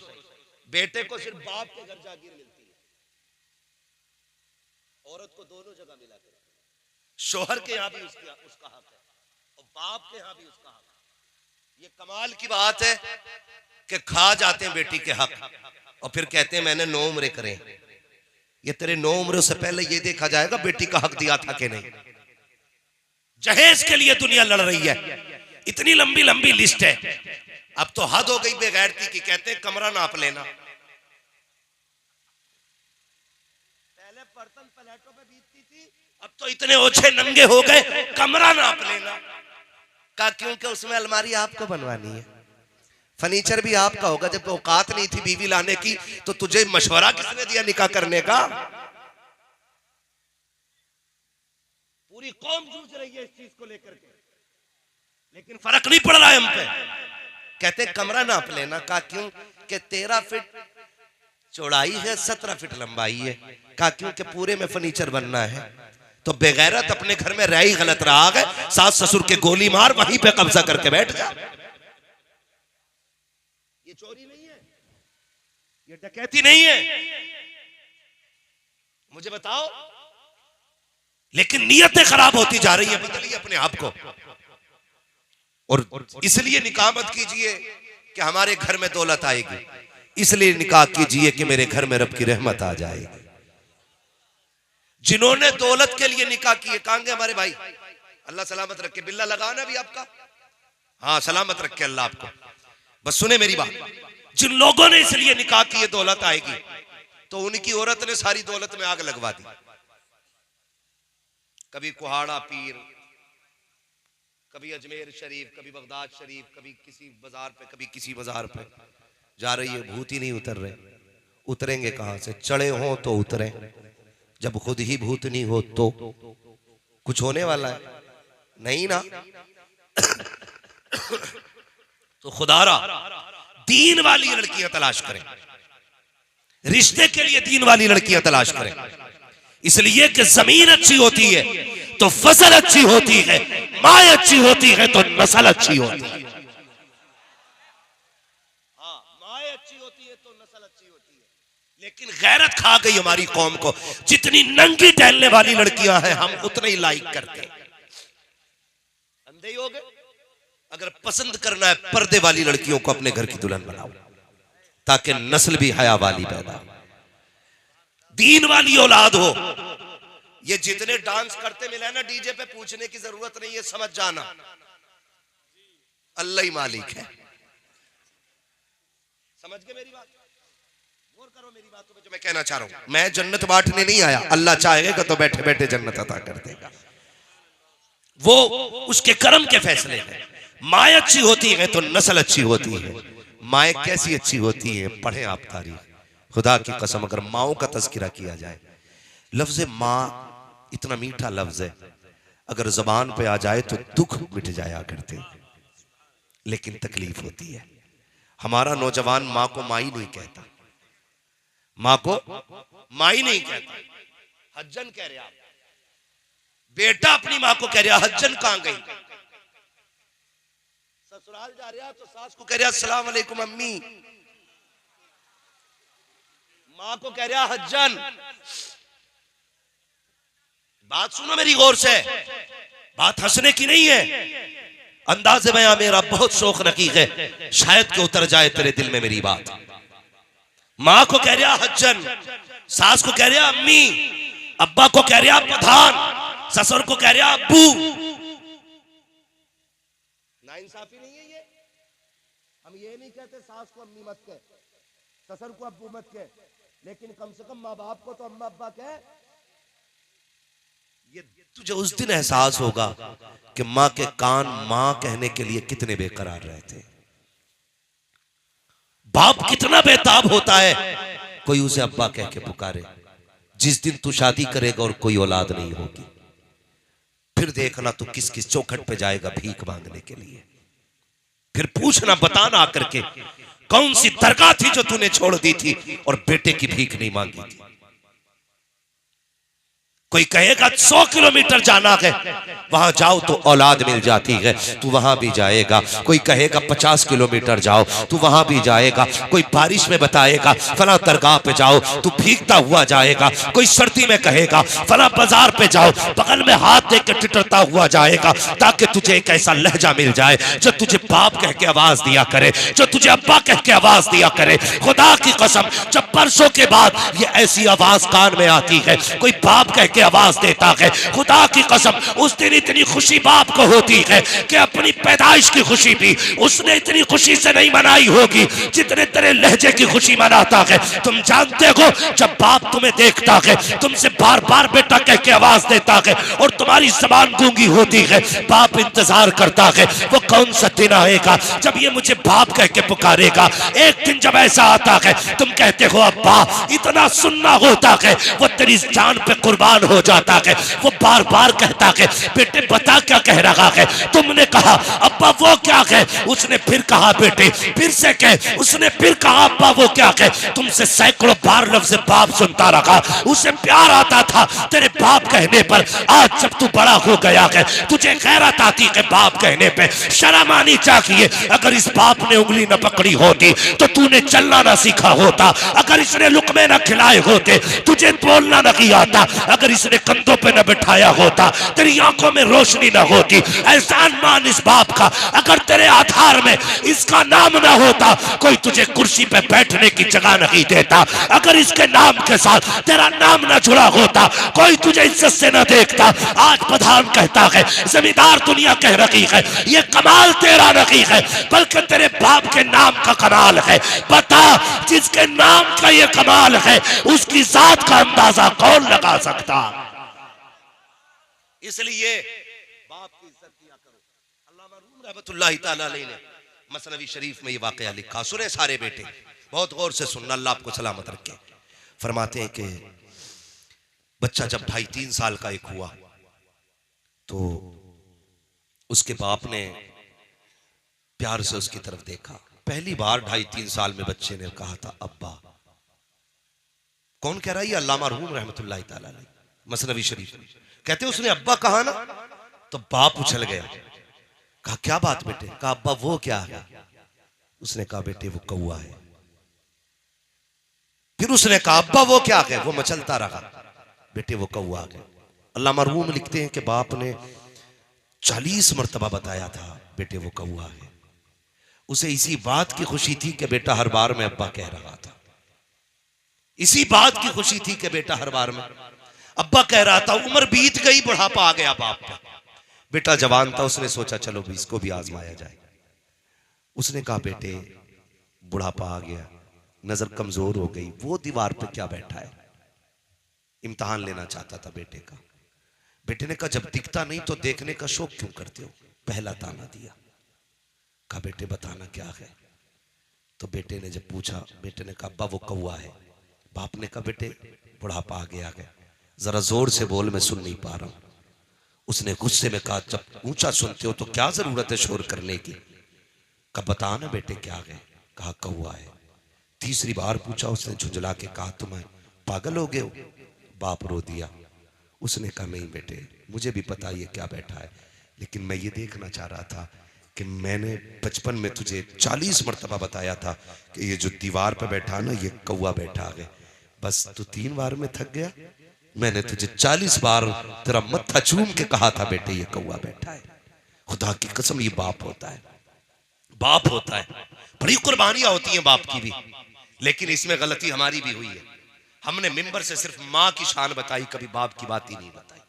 Speaker 1: बेटे को सिर्फ बाप के घर जागीर मिलती है, औरत को दोनों जगह मिला कर, शोहर के यहां भी उसका हक है और बाप के यहां भी उसका हक है। ये कमाल की बात है कि खा जाते हैं बेटी के हक और फिर कहते हैं मैंने 9 उम्रें करें। ये तेरे 9 उम्रों से पहले ये देखा जाएगा बेटी का हक दिया था कि नहीं। जहेज के लिए दुनिया लड़ रही है, इतनी लंबी लंबी लिस्ट है। अब तो हद हो गई बेगैरती की, कहते हैं कमरा नाप लेना। पहले बर्तन प्लेटों पे बीतती थी, अब तो इतने ओछे नंगे हो गए कमरा नाप लेना का, क्योंकि उसमें अलमारी आपको बनवानी है, फर्नीचर भी आपका होगा। जब औकात नहीं थी बीवी लाने की तो तुझे मशवरा किसने दिया निकाह करने का? पूरी कौम जूझ रही है इस चीज को लेकर के, लेकिन फर्क नहीं पड़ रहा है हम पे। कहते कमरा नाप लेना का, क्यों कि 13 फीट चौड़ाई है, 17 फीट लंबाई है का, क्यों कि पूरे में फर्नीचर बनना है। तो बेगैरत अपने घर में रह ही गलत रहा है, सास ससुर के गोली मार वहीं पे कब्जा करके बैठ जा। ये चोरी नहीं है, ये डकैती नहीं है, मुझे बताओ। लेकिन नीयतें खराब होती जा रही है, बदलिए अपने आप को। और इसलिए निकाह मत कीजिए कि हमारे घर में दौलत आएगी, इसलिए निकाह कीजिए कि मेरे घर में रब की रहमत आ जाएगी। जिन्होंने दौलत के लिए निकाह किए कहेंगे हमारे भाई अल्लाह सलामत रखे, बिल्ला लगाना भी आपका, हाँ सलामत रखे अल्लाह आपको। बस सुने मेरी बात, जिन लोगों ने इसलिए निकाह किए दौलत आएगी, तो उनकी औरत ने सारी दौलत में आग लगवा दी। कभी कुहाड़ा पीर, कभी अजमेर शरीफ, कभी बगदाद शरीफ, कभी किसी बाजार पे, कभी किसी बाजार पे जा रही है, भूत ही नहीं उतर रहे। उतरेंगे कहां से? चढ़े हो तो उतरे, जब खुद ही भूत नहीं हो तो कुछ होने वाला है नहीं ना। तो खुदारा दीन वाली लड़कियां तलाश करें, रिश्ते के लिए दीन वाली लड़कियां तलाश करें। इसलिए कि जमीन अच्छी होती है तो फसल अच्छी होती है, माँ अच्छी होती है तो नस्ल अच्छी होती है। हाँ, माँ अच्छी होती है तो नस्ल अच्छी होती है। लेकिन गैरत खा गई हमारी कौम को, जितनी नंगी टहलने वाली लड़कियां हैं हम उतने ही लाइक करते हैं। अंधे ही हो गए। अगर पसंद करना है पर्दे वाली लड़कियों को अपने घर की दुल्हन बनाओ, ताकि नस्ल भी हया वाली पैदा हो, दीन वाली औलाद हो। ये जितने डांस करते मिले ना डीजे पे, पूछने की जरूरत नहीं है, समझ जाना अल्लाह ही मालिक है। समझ गए मेरी बात? गौर करो मेरी बातों पे जो मैं कहना चाह रहा हूं। मैं जन्नत बांटने नहीं आया, अल्लाह चाहेगा तो बैठे बैठे जन्नत अता कर देगा, वो उसके कर्म के फैसले हैं। माँ अच्छी होती है तो नस्ल अच्छी होती है। माँ कैसी अच्छी होती है, पढ़े आप तारीख। खुदा की कसम अगर माओ का तज़किरा किया जाए, लफ्ज माँ इतना मीठा लफ्ज है, अगर जबान पे आ जाए तो दुख मिट जाया करते, लेकिन तकलीफ होती है। हमारा नौजवान माँ को माई नहीं कहता, माँ को माई नहीं कहता, हज्जन कह रहे आप। बेटा अपनी माँ को कह रहा हज्जन कहां गई? ससुराल जा रहा तो सास को कह रहा अस्सलाम वालेकुम अम्मी, माँ को कह रहा हज्जन। बात सुनो मेरी गौर से, बात हंसने की नहीं है। अंदाज़े बयां मेरा बहुत शौक रकीक है, शायद कि उतर जाए तेरे दिल में मेरी बात। माँ को कह रहा हज्जन, सास को कह रहा अम्मी, अब्बा को कह रहा प्रधान, ससुर को कह रहा अब्बू। नाइंसाफी नहीं है ये? हम ये नहीं कहते सास को अम्मी मत कह, ससुर को अब्बू मत कह, लेकिन कम से कम माँ बाप को तो अम्मा अब्बा कह। ये तुझे उस दिन एहसास होगा कि माँ के कान माँ कहने के लिए कितने बेकरार रहते। बाप कितना बेताब होता है कोई उसे अब्बा कह के पुकारे। जिस दिन तू शादी करेगा और कोई औलाद नहीं होगी, फिर देखना तू किस किस चौखट पे जाएगा भीख मांगने के लिए। फिर पूछना बताना आकर के कौन सी दरगाह थी जो तूने छोड़ दी थी और बेटे की भीख नहीं मांगी थी? कोई कहेगा 100 किलोमीटर जाना है, वहां जाओ तो औलाद मिल जाती है, तू वहां भी जाएगा। कोई कहेगा 50 किलोमीटर जाओ, तू वहां भी जाएगा। कोई बारिश में बताएगा फला दरगाह पे जाओ, तू भीगता हुआ जाएगा। कोई सर्दी में कहेगा फला बाजार पे जाओ, बगल में हाथ दे के टिटरता हुआ जाएगा, ताकि तुझे एक ऐसा लहजा मिल जाए जो तुझे बाप कह के आवाज दिया करे, जो तुझे अब्बा कह के आवाज दिया करे। खुदा की कसम, जब बरसों के बाद ये ऐसी आवाज कान में आती है, कोई बाप कह के आवाज देता है, खुदा की कसम उस दिन इतनी खुशी बाप को होती है कि अपनी पैदाइश की खुशी भी उसने इतनी खुशी से नहीं मनाई होगी जितने तेरे लहजे की खुशी मनाता है। तुम जानते हो, जब बाप तुम्हें देखता है, तुमसे बार बार बेटा कह के आवाज देता है और तुम्हारी जबान गूंगी होती है, बाप इंतजार करता है वो कौन सा दिन आएगा जब ये मुझे बाप कह के पुकारेगा। एक दिन जब ऐसा आता है, तुम कहते हो अब्बा, इतना सुनना होता है, वो तेरी जान पे कुर्बान हो जाता है। वो बार बार कहता है बेटे बता क्या कह रहा है। तुमने कहा अब्बा वो क्या है, उसने फिर कहा बेटे फिर से कह, उसने फिर कहा अब्बा वो क्या है। तुमसे सैकड़ों बार लफ्ज़ बाप सुनता रहा, उसे प्यार आता था तेरे बाप कहने पर। आज जब तू बड़ा हो गया है, तुझे गैरत आती है बाप कहने पे, शर्म आनी चाहिए। अगर इस बाप ने उंगली न पकड़ी होती तो तूने चलना ना सीखा होता। अगर इसने लुकमे न खिलाए होते तुझे बोलना नहीं आता। अगर इसने कंधों पे न बिठाया होता तेरी आंखों में रोशनी न होती। एहसान मान इस बाप का, अगर तेरे आधार में इसका नाम न होता कोई तुझे कुर्सी पे बैठने की जगह नहीं देता। अगर इसके नाम के साथ तेरा नाम न जुड़ा होता कोई तुझे इज्जत से न देखता। आज प्रधान कहता है, जमींदार दुनिया कह रही है, ये कमाल तेरा नहीं है बल्कि तेरे बाप के नाम का कमाल है। बता जिसके नाम का ये कमाल है उसकी जात का अंदाजा कौन लगा सकता। इसलिए बाप की इज्जत किया करो। अल्लामा रूम रहमतुल्लाहि तआला अलैहि ने मसनवी शरीफ में ये वाकया लिखा, सुने सारे बेटे, बहुत गौर से सुनना, अल्लाह आपको सलामत रखे। फरमाते हैं कि बच्चा जब 2.5-3 साल का एक हुआ तो उसके बाप ने प्यार से उसकी तरफ देखा। पहली बार 2.5-3 साल में बच्चे ने कहा था अब्बा। कौन कह रहा है? ये अल्लामा रूम रहमतुल्लाहि तआला अलैहि, मसनवी शरीफ। कहते उसने अब्बा कहा ना तो बाप उछल गया। कहा क्या बात बेटे? कहा अब्बा वो क्या है? उसने कहा बेटे वो कौवा है। फिर उसने कहा अब्बा वो क्या है? वो मचलता रहा। बेटे वो कौवा है। अल्लामा रूम लिखते हैं कि बाप ने 40 मरतबा बताया था बेटे वो कौवा है। उसे इसी बात की खुशी थी कि बेटा हर बार में अब्बा कह रहा था, इसी बात की खुशी थी कि बेटा हर बार में अब्बा कह रहा था। उम्र बीत गई, बुढ़ापा आ गया बाप का। बेटा जवान था, उसने सोचा चलो भी इसको भी आजमाया जाए। उसने कहा बेटे बुढ़ापा आ गया, नजर कमजोर हो गई, वो दीवार पे क्या बैठा है? इम्तिहान लेना चाहता था बेटे का। बेटे ने कहा जब दिखता नहीं तो देखने का शौक क्यों करते हो? पहला ताना दिया। कहा बेटे बताना क्या है? तो बेटे ने जब पूछा, बेटे ने कहा अब्बा वो कौवा है। बाप ने कहा बेटे बुढ़ापा आ गया है, जरा जोर से बोल, मैं सुन नहीं पा रहा हूं। उसने गुस्से में कहा जब ऊंचा सुनते हो तो क्या जरूरत है शोर करने की? कहा बता ना बेटे क्या है? कहा कौवा है। तीसरी बार पूछा, उसने झुंझला के कहा तुम पागल हो गए हो? बाप रो दिया। उसने कहा नहीं बेटे मुझे भी पता ये क्या बैठा है, लेकिन मैं ये देखना चाह रहा था कि मैंने बचपन में तुझे 40 मरतबा बताया था कि ये जो दीवार पे बैठा ना ये कौवा बैठा है, बस तू 3 बार में थक गया। मैंने तुझे 40 बार तेरा मत्था चूम के कहा था बेटे ये कौवा बैठा है। खुदा की कसम ये बाप होता है, बाप होता है। बड़ी कुर्बानियां होती हैं बाप की भी, लेकिन इसमें गलती हमारी भी हुई है। हमने मिंबर से सिर्फ माँ की शान बताई, कभी बाप की बात ही नहीं बताई।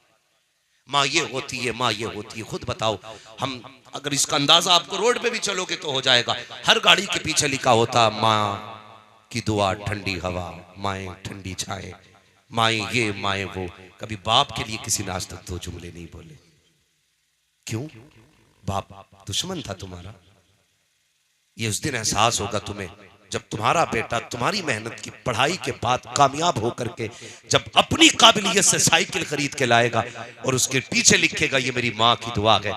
Speaker 1: माँ ये होती है, माँ ये होती है। खुद बताओ, हम अगर इसका अंदाजा आपको रोड पे भी चलोगे तो हो जाएगा। हर गाड़ी के पीछे लिखा होता माँ की दुआ ठंडी हवा, माएँ ठंडी छाएं, माएँ ये माएँ वो। कभी बाप के लिए किसी ने आज तक 2 जुमले नहीं बोले। क्यों? बाप दुश्मन था तुम्हारा। ये उस दिन एहसास होगा तुम्हें जब तुम्हारा बेटा तुम्हारी मेहनत की पढ़ाई के बाद कामयाब होकर के जब अपनी काबिलियत से साइकिल खरीद के लाएगा और उसके पीछे लिखेगा ये मेरी माँ की दुआ है,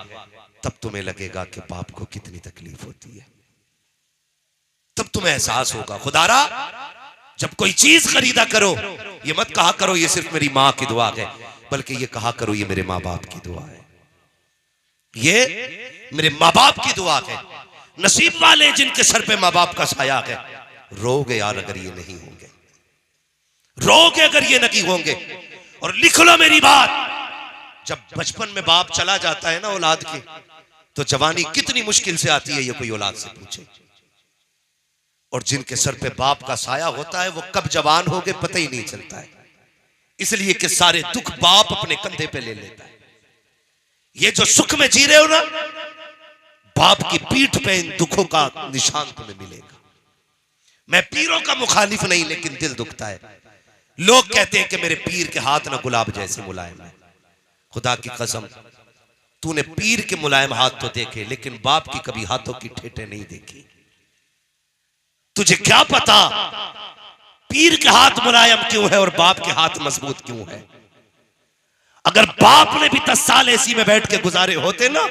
Speaker 1: तब तुम्हें लगेगा कि बाप को कितनी तकलीफ होती है। तब तुम्हें एहसास होगा। खुदारा जब कोई चीज खरीदा करो, ये मत कहा करो ये सिर्फ मेरी मां की दुआ है, बल्कि ये कहा करो ये मेरे माँ बाप की दुआ है, ये मेरे माँ बाप की दुआ है। नसीब वाले जिनके सर पे माँ बाप का साया है। रोगे यार अगर ये नहीं होंगे, रोगे अगर ये नहीं होंगे। और लिख लो मेरी बात, जब बचपन में बाप चला जाता है ना औलाद की, तो जवानी कितनी मुश्किल से आती है, ये कोई औलाद से पूछे। और जिनके सर पे बाप का साया होता है वो कब जवान हो गए पता ही नहीं चलता है, इसलिए कि सारे दुख बाप अपने कंधे पे ले लेता है। ये जो सुख में जी रहे हो ना, बाप की पीठ पे इन दुखों का निशान तुम्हें मिलेगा। मैं पीरों का मुखालिफ नहीं, लेकिन दिल दुखता है। लोग कहते हैं कि मेरे पीर के हाथ ना गुलाब जैसे मुलायम है। खुदा की कसम, तूने पीर के मुलायम हाथ तो देखे, लेकिन बाप की कभी हाथों की ठेठे नहीं देखी। तुझे क्या पता पीर के हाथ मुलायम क्यों है और बाप के हाथ मजबूत क्यों है। अगर बाप ने भी 10 साल एसी में बैठ के गुजारे होते ना,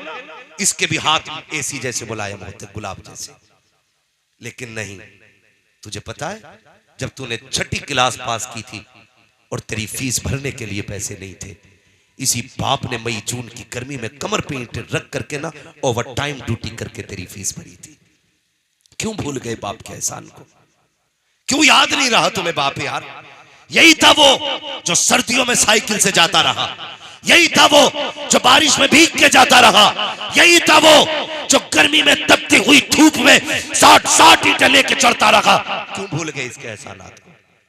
Speaker 1: इसके भी हाथ एसी जैसे मुलायम होते, गुलाब जैसे। लेकिन नहीं, तुझे पता है जब तूने 6ठी क्लास पास की थी और तेरी फीस भरने के लिए पैसे नहीं थे, इसी बाप ने मई जून की गर्मी में कमर पे ईंटें रख करके ना ओवर टाइम ड्यूटी करके तेरी फीस भरी थी। क्यों भूल गए बाप के एहसान को? क्यों याद नहीं रहा तुम्हें बाप यार? यही था वो जो सर्दियों में साइकिल से जाता रहा, यही था वो जो बारिश में भीग के जाता रहा, यही था वो जो गर्मी में तपती हुई धूप में 60 ईंटें लेके चढ़ता रहा। क्यों भूल गए इसके एहसानात को?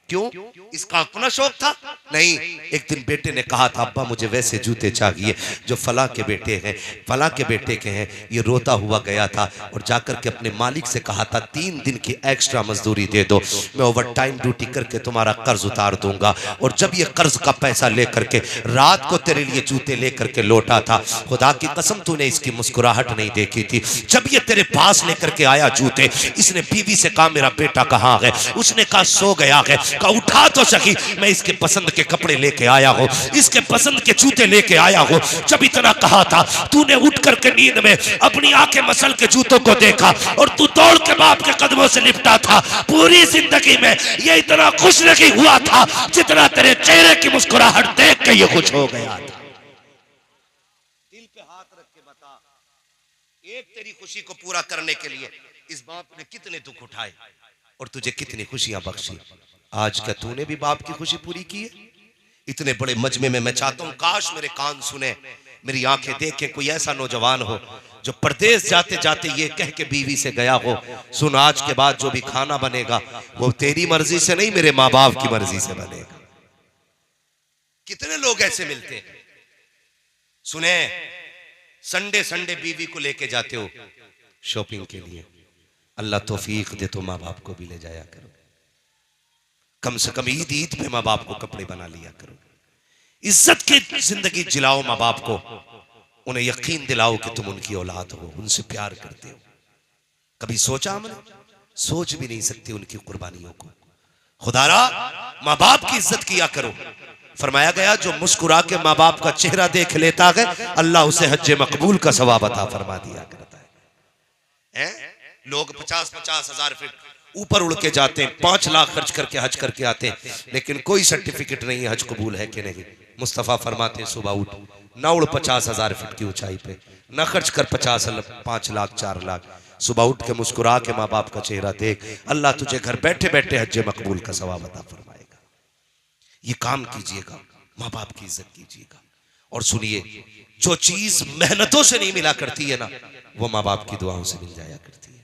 Speaker 1: क्यों? इसका अपना शौक था? नहीं। एक दिन बेटे ने कहा था, अब्बा मुझे वैसे जूते चाहिए जो फला के बेटे हैं, फला के बेटे के हैं। ये रोता हुआ गया था और जाकर के अपने मालिक से कहा था 3 दिन की एक्स्ट्रा मजदूरी दे दो, मैं ओवर टाइम ड्यूटी करके तुम्हारा कर्ज उतार दूंगा। और जब ये कर्ज का पैसा लेकर के रात को तेरे लिए जूते लेकर के लौटा था, खुदा की कसम तूने इसकी मुस्कुराहट नहीं देखी थी। जब ये तेरे पास लेकर के आया जूते, इसने बीवी से कहा मेरा बेटा कहाँ है? उसने कहा सो गया है। कहा उठा तो सही, मैं इसके पसंद के कपड़े लेके आया हूं, इसके पसंद के जूते लेके आया हूं। जब इतना कहा था, तूने उठ करके नींद में अपनी आंखें मसल के जूतों को देखा और तू दौड़ के बाप के कदमों से लिपटा था। पूरी जिंदगी में ये इतना खुश नहीं हुआ था जितना तेरे चेहरे की मुस्कुराहट देख के ये खुश हो गया था। दिल पे हाथ रख के बता, एक तेरी खुशी को पूरा करने के लिए इस बाप ने कितने दुख उठाए और तुझे कितनी खुशियां बख्शी। आज क्या तूने भी बाप की खुशी पूरी की है? इतने बड़े मजमे में मैं चाहता हूं काश मेरे कान सुने, मेरी आंखें देखे कोई ऐसा नौजवान हो जो परदेश जाते जाते ये कह के बीवी से गया हो, सुन आज के बाद जो भी खाना बनेगा वो तेरी मर्जी से नहीं, मेरे माँ बाप की मर्जी से बनेगा। कितने लोग ऐसे मिलते हैं? सुने, संडे संडे बीवी को लेके जाते हो शॉपिंग के लिए, अल्लाह तौफीक दे तो माँ बाप को भी ले जाया करो। कम से कम ईद ईद पे माँ बाप को कपड़े बना लिया करो। इज्जत की जिंदगी जिलाओ माँ बाप को, उन्हें यकीन दिलाओ कि तुम उनकी औलाद हो, उनसे प्यार करते हो। कभी सोचा हमने? सोच भी नहीं सकते उनकी कुर्बानियों को। खुदारा माँ बाप की इज्जत किया करो। फरमाया गया जो मुस्कुरा के माँ बाप का चेहरा देख लेता है, अल्लाह उसे हज्जे मकबूल का सवाब अता फरमा दिया करता है। लोग 50-50 हजार फीट ऊपर उड़ के जाते हैं, 5 लाख खर्च करके हज करके आते हैं, लेकिन कोई सर्टिफिकेट नहीं हज कबूल है कि नहीं। मुस्तफा फरमाते हैं सुबह उठ न उड़ 50,000 फीट की ऊंचाई पे, न खर्च कर 5 लाख 4 लाख, सुबह उठ के मुस्कुरा के माँ बाप का चेहरा देख, अल्लाह तुझे घर बैठे बैठे हज्जे मकबूल का सवाब अता फरमाएगा। ये काम कीजिएगा, माँ बाप की इज्जत कीजिएगा। और सुनिए, जो चीज मेहनतों से नहीं मिला करती है ना, वो माँ बाप की दुआओं से मिल जाया करती है।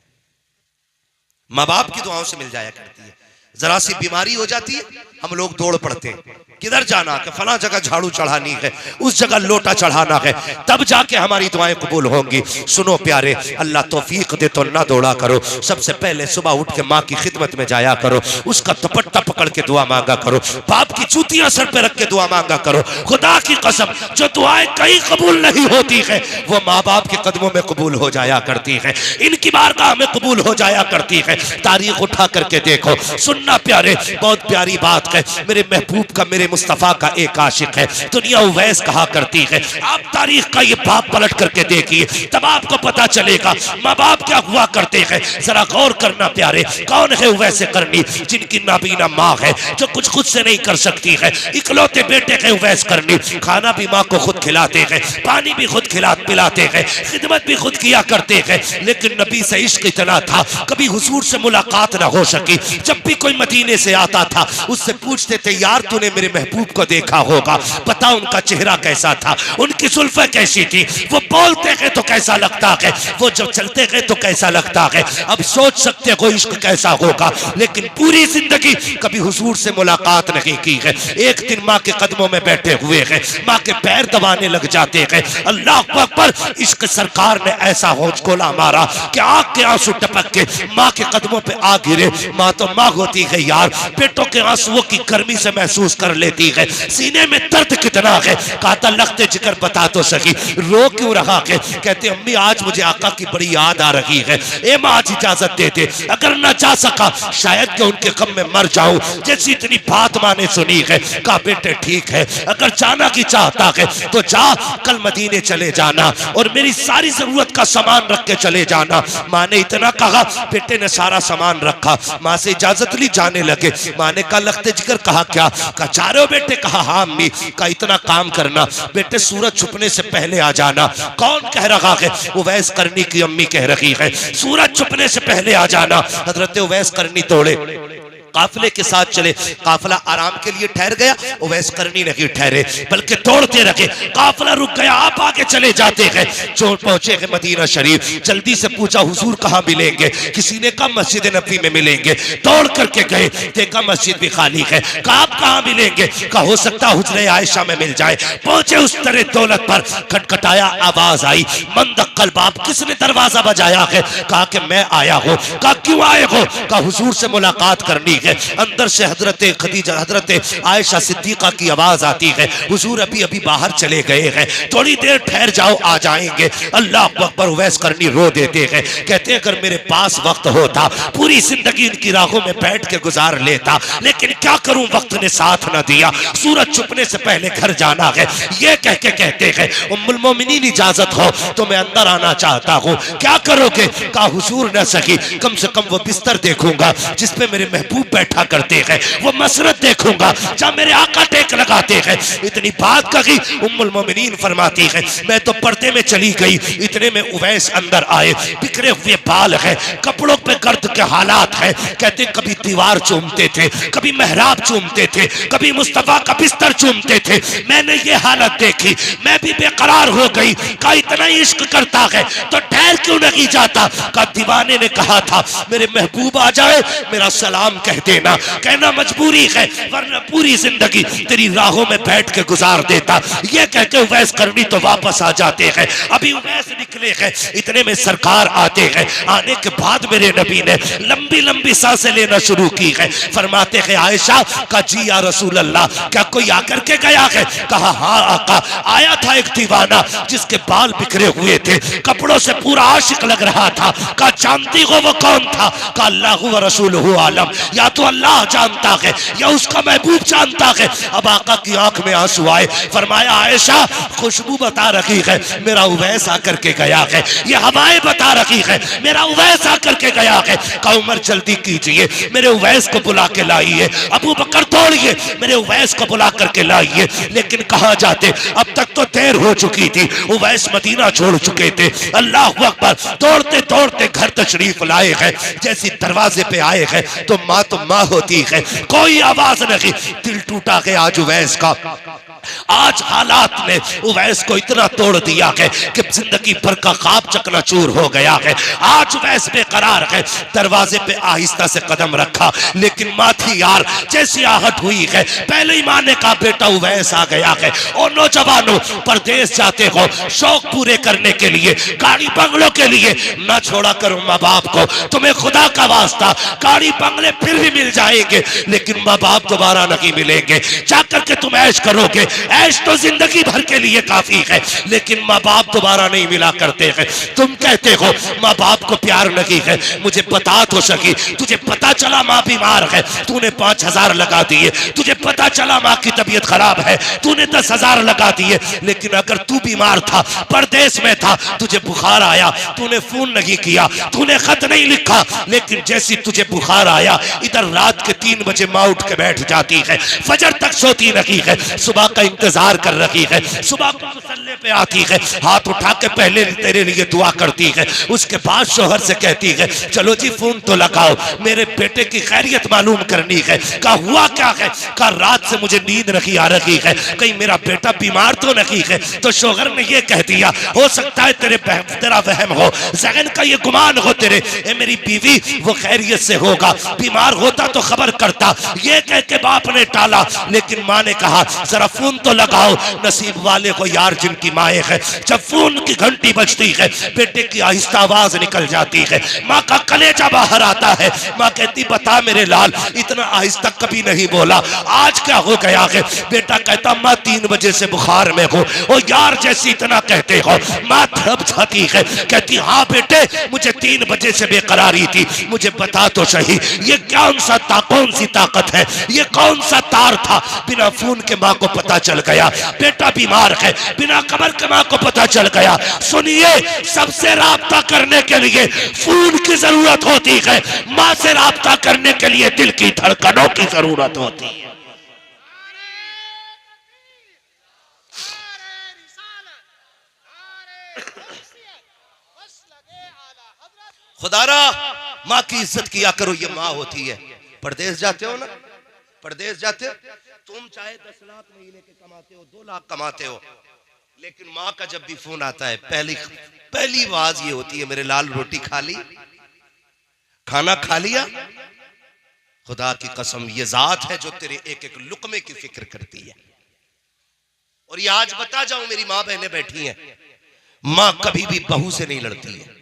Speaker 1: माँ बाप की दुआओं से मिल जाया करती है। जरा सी बीमारी हो जाती है, हम लोग दौड़ पड़ते हैं, किधर जाना है? फला जगह झाड़ू चढ़ानी है, उस जगह लोटा चढ़ाना है, तब जाके हमारी दुआएं कबूल होंगी। सुनो प्यारे, अल्लाह तौफीक दे तो ना दौड़ा करो। सबसे पहले सुबह उठ के माँ की खिदमत में जाया करो, उसका दुपट्टा पकड़ के दुआ मांगा करो, बाप की जूतियां सर पे रख के दुआ मांगा करो। खुदा की कसम, जो दुआएं कहीं कबूल नहीं होती है वो माँ बाप के कदमों में कबूल हो जाया करती है, इनकी बारगाह में कबूल हो जाया करती है। तारीख उठा करके देखो, सुन्नत सुनना प्यारे, बहुत प्यारी बात है। मेरे महबूब का, मेरे मुस्तफा का एक आशिक है। दुनिया उवैस कहा करती है। आप तारीख का ये बाप पलट करके देखिए, तब आपको पता चलेगा माँ बाप क्या हुआ करते हैं। जरा गौर करना प्यारे, कौन है उवैस करनी, जिनकी नाबीना माँ है, जो कुछ खुद से नहीं कर सकती है। इकलौते बेटे के उवैस करनी, खाना भी माँ को खुद खिलाते हैं, पानी भी खुद पिलाते हैं, खिदमत भी खुद किया करते हैं। लेकिन नबी से इश्क इतना था, कभी हुजूर से मुलाकात ना हो सकी। जब भी कोई मदीने से आता था, उससे पूछते थे, यार तूने मेरे महबूब को देखा होगा, पता उनका चेहरा कैसा था, उनकी जुल्फें कैसी थी, वो बोलते हैं तो कैसा लगता है, वो जब चलते हैं तो कैसा लगता है। अब सोच सकते हो इश्क कैसा होगा। लेकिन पूरी जिंदगी कभी हुजूर से मुलाकात नहीं की है। एक दिन माँ के कदमों में बैठे हुए हैं, माँ के पैर दबाने लग जाते हैं। अल्लाह अकबर, इश्क सरकार ने ऐसा होंचकोला मारा कि आंख के आंसू टपक के माँ के कदमों पे आ गिरे। माँ तो माँ होती है यार, बेटों के आंसुओं की गर्मी से महसूस कर लेती है, सीने में दर्द कितना है। कहता लगते जिक्र बता तो सकी, रो क्यों रहा है। कहते अम्मी आज मुझे आका की बड़ी याद आ रही है, ए माँ आज इजाजत दे दे, अगर न जा सका शायद कि उनके गम में मर जाऊं। जैसी इतनी बात माँ ने सुनी है, कहा बेटे ठीक है, अगर जाना की चाहता है तो जा, कल मदीने चले जाना और मेरी सारी जरूरत का सामान रख के चले जाना। माँ ने इतना कहा, बेटे ने सारा सामान रखा, माँ से इजाजत ली, जाने लगे। माँ ने कहा लगते जिक्र, कहा क्या, कहा जा रहे हो बेटे, कहा हाँ अम्मी। का इतना काम करना बेटे, सूरज छुपने से पहले आ जाना। कौन कह रहा है, उवैस करनी की अम्मी कह रही है, सूरज छुपने से पहले आ जाना। हजरत उवैस करनी दौड़े, काफिले के साथ चले। काफिला आराम के लिए ठहर गया, उवैस करनी नहीं ठहरे, बल्कि दौड़ते रहे। काफिला रुक गया, आप आगे चले जाते हैं। चोर पहुंचे हैं मदीना शरीफ, जल्दी से पूछा हुजूर कहाँ मिलेंगे। किसी ने कहा मस्जिद नबी में मिलेंगे। दौड़ करके गए, देखा मस्जिद भी खाली है। कहा आप कहाँ मिलेंगे, कहा हो सकता हुजरे आयशा में मिल जाए। पहुंचे उस तरह दौलत पर, खटखटाया, आवाज आई, मन दक्कल बाप, किसने दरवाजा बजाया है। कहा कि मैं आया हूँ। कहा क्यों आए हो, कहा हुजूर से मुलाकात करनी है। अंदर से हजरत खदीजा, हजरत आयशा सिद्दीका की आवाज आती है, हुजूर अभी अभी बाहर चले गए हैं, थोड़ी देर ठहर जाओ, आ जाएंगे। अल्लाह अकबर, उवैस करनी रो देते हैं। कहते हैं अगर मेरे पास वक्त होता पूरी जिंदगी इनकी राहों में बैठ के गुजार लेता, लेकिन क्या करूं वक्त ने साथ न दिया। सूरज छुपने से पहले घर जाना है। ये कह के कहते हैं उम्मुल मोमिनीन इजाजत हो तो मैं अंदर आना चाहता हूँ। क्या करोगे, कहा हुजूर न सकी, कम से कम वो बिस्तर देखूंगा जिसपे मेरे महबूब बैठा करते हैं, वो मसरत देखूंगा जहां मेरे आका टेक लगाते हैं। इतनी बात कही, उम्मुल मोमिनीन फरमाती है मैं तो पर्दे में चली गई। इतने में उवैस अंदर आए, बिखरे हुए बाल है, कपड़ों पे गर्द के हालात है। कहते कभी दीवार चूमते थे, कभी मेहराब चूमते थे, कभी मुस्तफा का बिस्तर चूमते थे। मैंने ये हालत देखी, मैं भी बेकरार हो गई। का इतना इश्क करता है तो ठहर क्यों नहीं जाता। का दीवाने ने कहा था मेरे महबूब आ जाए मेरा सलाम कह देना, कहना मजबूरी है, वरना पूरी जिंदगी तेरी राहों में बैठ के गुजार देता। ये कह के उवैस करनी तो वापस आ जाते हैं। अभी उवैस निकले हैं, इतने में सरकार आते हैं। आने के बाद मेरे नबी ने लंबी लंबी सांसें लेना शुरू की है। फरमाते हैं आयशा का जी या रसूल अल्लाह, क्या कोई आकर के गया है। कहा हाँ आका, आया था एक दीवाना जिसके बाल बिखरे हुए थे, कपड़ों से पूरा आशिक लग रहा था। कहा जानती हो वो कौन था। कहा अल्लाह व रसूलुहु आलम, या तो अल्लाह जानता है या उसका महबूब जानता है। अब आका की आंख में आंसू आए। फरमाया आयशा खुशबू बता रही है मेरा उवैस आकर के गया है, ये हवाएं बता रही है मेरा उवैस आकर के गया है। कहा उमर जल्दी कीजिए, मेरे उवैस को बुला के लाइए। अबू बकर दौड़िए, मेरे उवैस को बुला करके लाइए। लेकिन कहाँ जाते, अब तक तो देर हो चुकी थी, उवैस मदीना छोड़ चुके थे। अल्लाह अकबर, दौड़ते दौड़ते घर तशरीफ लाए हैं। जैसी दरवाजे पे आए हैं तो माँ होती है, कोई आवाज नहीं। दिल टूटा है आज उवैस का। आज हालात ने उवैस को इतना तोड़ दिया है कि जिंदगी भर का ख्वाब चकनाचूर हो गया है। आज उवैस बेकरार है, दरवाजे पे आहिस्ता से कदम रखा, लेकिन माँ थी यार, जैसी आहट हुई है पहले ही माँ ने कहा बेटा उवैस आ गया है। और नौजवानों परदेश जाते हो शौक पूरे करने के लिए, गाड़ी बंगलों के लिए, न छोड़ा करो माँ बाप को। तुम्हें खुदा का वास्ता, गाड़ी बंगले फिर भी मिल जाएंगे लेकिन माँ बाप दोबारा नहीं मिलेंगे। जाकर के तुम ऐश करोगे, ऐश तो जिंदगी भर के लिए काफी है, लेकिन माँ बाप दोबारा नहीं मिला करते हैं। तुम कहते हो माँ बाप को प्यार नहीं है, मुझे बता तो सकी, तुझे पता चला माँ बीमार है, तूने 5,000 लगा दिए, तुझे पता चला माँ की तबीयत खराब है, तूने 10,000 लगा दिए, लेकिन अगर तू बीमार था, परदेश में था, तुझे बुखार आया, तूने फोन नहीं किया, तूने खत नहीं लिखा, लेकिन जैसी तुझे बुखार आया, इधर रात के 3 बजे माँ उठ के बैठ जाती है, फजर तक सोती नहीं है, सुबह का इंतजार कर रही है, सुबह को मुसल्ले पे आती है, हाथ उठा के पहले तेरे लिए दुआ करती है, उसके बाद शोहर से कहती है चलो जी फोन तो लगाओ, मेरे बेटे की खैरियत मालूम करनी है। कहा हुआ क्या है? कहा रात से मुझे नींद नहीं आ रही है, कहीं मेरा बेटा बीमार तो नहीं है। तो शोहर ने ये कह दिया हो सकता है तेरा वहम हो, जहन का ये गुमान हो तेरे, मेरी बीवी वो खैरियत से होगा, बीमार होता तो खबर करता। ये कह के बाप ने टाला, लेकिन माँ ने कहा जरा फोन तो लगाओ। नसीब वाले को यार जिनकी माए है, जब फोन की घंटी बजती है, बेटे की आहिस्ता आवाज निकल जाती है, माँ का कलेजा बाहर आता है। माँ कहती बता मेरे लाल, इतना आहिस्ता कभी नहीं बोला, आज क्या हो गया है? बेटा कहता माँ 3 बजे से बुखार में हो। ओ यार जैसी इतना कहते हो। माँ थप जाती है, कहती हाँ बेटे मुझे 3 बजे से बेकरारी थी, मुझे बता तो सही ये कौन सी ताकत है, ये कौन सा तार था? बिना फोन के माँ को पता चल गया बेटा बीमार है, बिना खबर के माँ को पता चल गया। सुनिए, सबसे राब्ता करने के लिए फोन की जरूरत होती है, माँ से राब्ता करने के लिए दिल की धड़कनों की जरूरत होती है। खुदारा माँ की इज्जत किया करो, ये माँ होती है। परदेश जाते हो ना, परदेश जाते हो, तुम चाहे 10 लाख महीने के कमाते हो, 2 लाख कमाते हो, लेकिन माँ का जब भी फोन आता है पहली आवाज ये होती है मेरे लाल रोटी खा ली, खाना खा लिया? खुदा की कसम ये जात है जो तेरे एक एक लुकमे की फिक्र करती है। और ये आज बता जाऊं, मेरी माँ बहनें बैठी हैं, माँ कभी भी बहू से नहीं लड़ती है।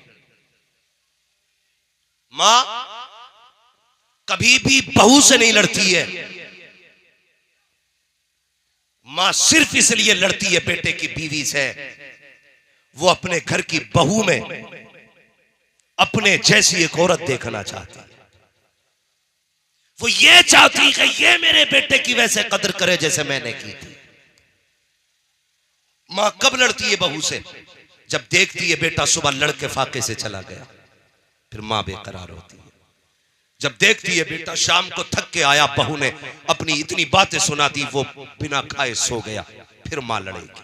Speaker 1: माँ कभी भी बहू से नहीं लड़ती है। मां सिर्फ इसलिए लड़ती है बेटे की बीवी से, वो अपने घर की बहू में अपने जैसी एक औरत देखना चाहती है। वो ये चाहती है ये मेरे बेटे की वैसे कदर करे जैसे मैंने की थी। मां कब लड़ती है बहू से? जब देखती है बेटा सुबह लड़के फाके से चला गया, फिर मां बेकरार होती है। जब देखती है बेटा शाम को थक के आया, बहू ने अपनी इतनी बातें सुना दी, वो बिना खाए सो गया, फिर मां लड़ेगी।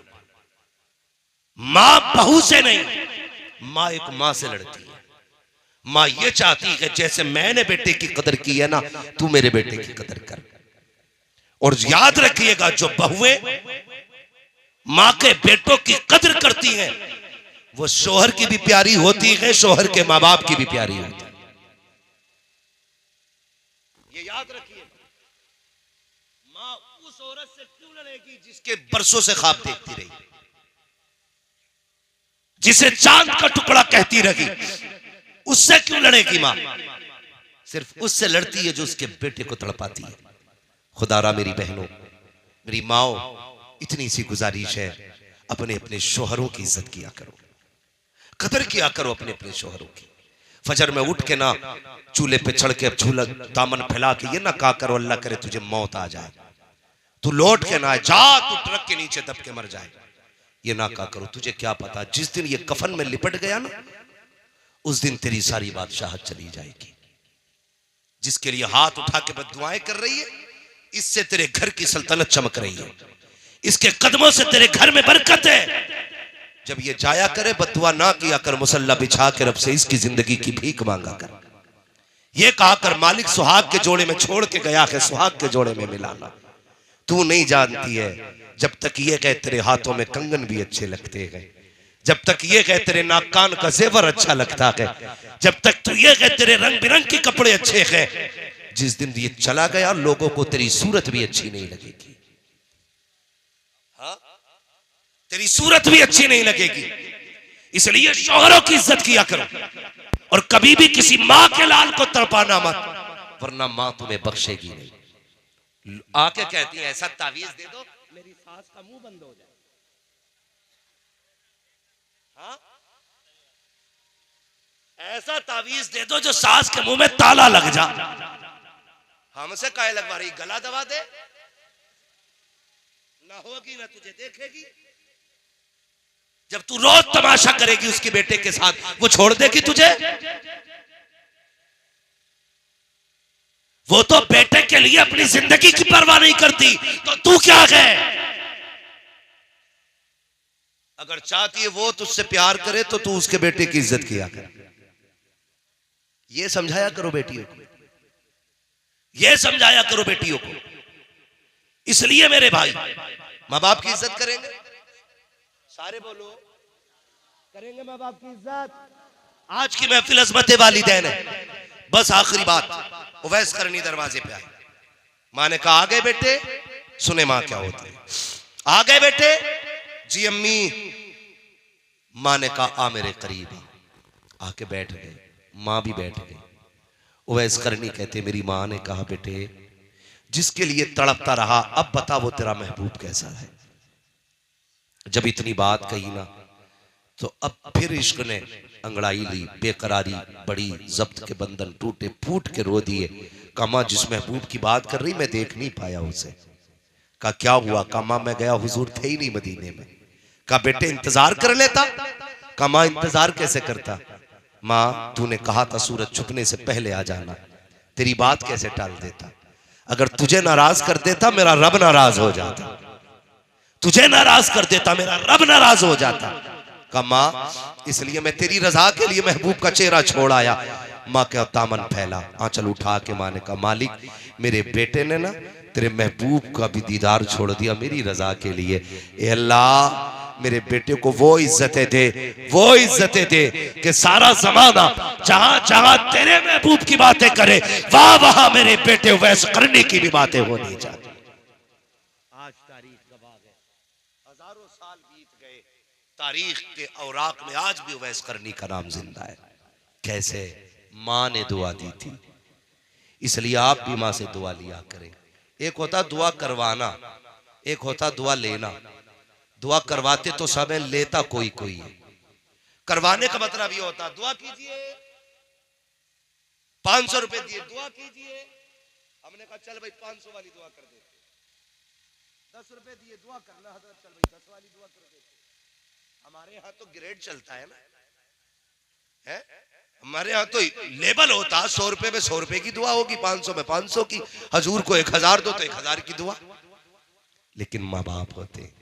Speaker 1: मां बहू से नहीं, मां एक मां से लड़ती है। मां ये चाहती है जैसे मैंने बेटे की कदर की है ना, तू मेरे बेटे की कदर कर। और याद रखिएगा, जो बहुएं मां के बेटों की कदर करती हैं, वो शोहर की भी प्यारी होती है, शोहर के मां बाप की भी प्यारी होती है। ये याद रखिए, मां उस औरत से क्यों लड़ेगी जिसके बरसों से ख्वाब देखती रही, जिसे चांद का टुकड़ा कहती रही, उससे क्यों लड़ेगी मां? सिर्फ उससे लड़ती है जो उसके बेटे को तड़पाती है। खुदारा मेरी बहनों, मेरी माओ, इतनी सी गुजारिश है, अपने अपने शोहरों की इज्जत किया करो, कदर किया करो अपने अपने शोहरों की। फजर में उठ के ना चूल्हे पे चढ़ के झूला दामन फैला के ये ना कहा करो अल्लाह करे तुझे मौत आ जाए, तू लौट के ना जा, तू ट्रक के नीचे दब के मर जाए, ये ना कहा करो। तुझे क्या पता जिस दिन ये कफन में लिपट गया ना, उस दिन तेरी सारी बादशाहत चली जाएगी। जिसके लिए हाथ उठा के बद्दुआएं कर रही है, इससे तेरे घर की सल्तनत चमक रही है, इसके कदमों से तेरे घर में बरकत है। जब ये जाया करे बद्दुआ ना किया कर, मुसल्ला बिछा के रब से इसकी जिंदगी की भीख मांगा कर। ये कहा कर मालिक सुहाग के जोड़े में छोड़ के गया है, सुहाग के जोड़े में मिलाना। तू नहीं जानती है, जब तक ये कहे तेरे हाथों में कंगन भी अच्छे लगते हैं, जब तक ये कहे तेरे नाक कान का जेवर अच्छा लगता है, जब तक तू ये कहे तेरे रंग बिरंग के कपड़े अच्छे हैं, जिस दिन ये चला गया लोगों को तेरी सूरत भी अच्छी नहीं लगेगी। हाँ? तेरी सूरत भी अच्छी नहीं लगेगी। इसलिए शौहरों की इज्जत किया करो, और कभी भी किसी माँ के लाल को तड़पाना मत, वरना माँ तुम्हें बख्शेगी नहीं। आके कहती है ऐसा तावीज दे दो मेरी सास का मुंह बंद हो जाए। हाँ, ऐसा तावीज दे दो जो सास के मुंह में ताला लग जा। हमसे काहे लगवा रही, गला दबा दे, ना होगी ना तुझे देखेगी। जब तू रोज तमाशा करेगी उसके बेटे के साथ, वो छोड़ देगी तुझे? वो तो बेटे के लिए अपनी जिंदगी की परवाह नहीं करती, तो तू क्या है? अगर चाहती है वो तुझसे प्यार करे तो तू उसके बेटे की इज्जत किया कर। ये समझाया करो बेटियों को, ये समझाया करो बेटियों को। इसलिए मेरे भाई, माँ बाप की इज्जत करेंगे, सारे बोलो करेंगे माँ बाप की इज्जत। आज की महफिल अज़मत वालिदैन है। बस आखिरी बात, उवैस करनी दरवाजे पे आए। माँ ने कहा आ गए बेटे, सुने माँ क्या होता है। आ गए बेटे, जी अम्मी। माँ ने कहा आ मेरे करीब, आके बैठ गए। माँ भी बैठ गई। उवैस करनी कहते मेरी माँ ने कहा बेटे, जिसके लिए तड़पता रहा, अब बता वो तेरा महबूब कैसा है। जब इतनी बात कही ना, तो अब फिर इश्क ने अंगड़ाई ली, बेकरारी बड़ी, जब्त के बंधन टूटे, फूट के रो दिए। कहा जिस महबूब की बात कर रही मैं देख नहीं पाया उसे। कहा क्या हुआ? कहा मैं गया, हुजूर थे ही नहीं मदीने में। कहा बेटे इंतजार कर लेता। कहा इंतजार कैसे करता? माँ तूने कहा था सूरज छुपने से पहले आ जाना, तेरी बात कैसे टाल देता? अगर तुझे नाराज कर देता मेरा रब नाराज हो जाता, तुझे नाराज कर देता मेरा रब नाराज हो जाता। कहा माँ इसलिए मैं तेरी रजा के लिए महबूब का चेहरा छोड़ आया। माँ का दामन फैला, आंचल उठा के माँ ने कहा मालिक मेरे बेटे ने ना तेरे महबूब का भी दीदार छोड़ दिया मेरी रजा के लिए। ए अल्लाह मेरे बेटे को वो इज्जतें दे, वो इज्जतें दे कि सारा जमाना जहां जहां तेरे महबूब की बातें करे, वहां वहां मेरे बेटे वैस करने की भी बातें होनी चाहिए। आज तारीख गवाह है, हजारों साल बीत गए, तारीख के औराक में आज भी वैस करनी का नाम जिंदा है। कैसे? माँ ने दुआ दी थी, इसलिए आप भी माँ से दुआ लिया करें। एक होता दुआ करवाना, एक होता दुआ लेना। दुआ करवाते तो सब है, लेता कोई कोई है। करवाने का मतलब ये होता दुआ कीजिए, 500 रुपए दिए दुआ कीजिए। हमने कहा चल भाई 500 वाली दुआ कर दे। 10 रुपए दिए दुआ करना हजरत, चल भाई 10 वाली दुआ कर दे। हमारे यहाँ तो ग्रेड चलता है ना, है? हमारे यहाँ तो लेबल होता, 100 रुपए में 100 रुपए की दुआ होगी, 500 में 500 की, हजूर को 1000 दो तो 1000 की दुआ। लेकिन माँ बाप होते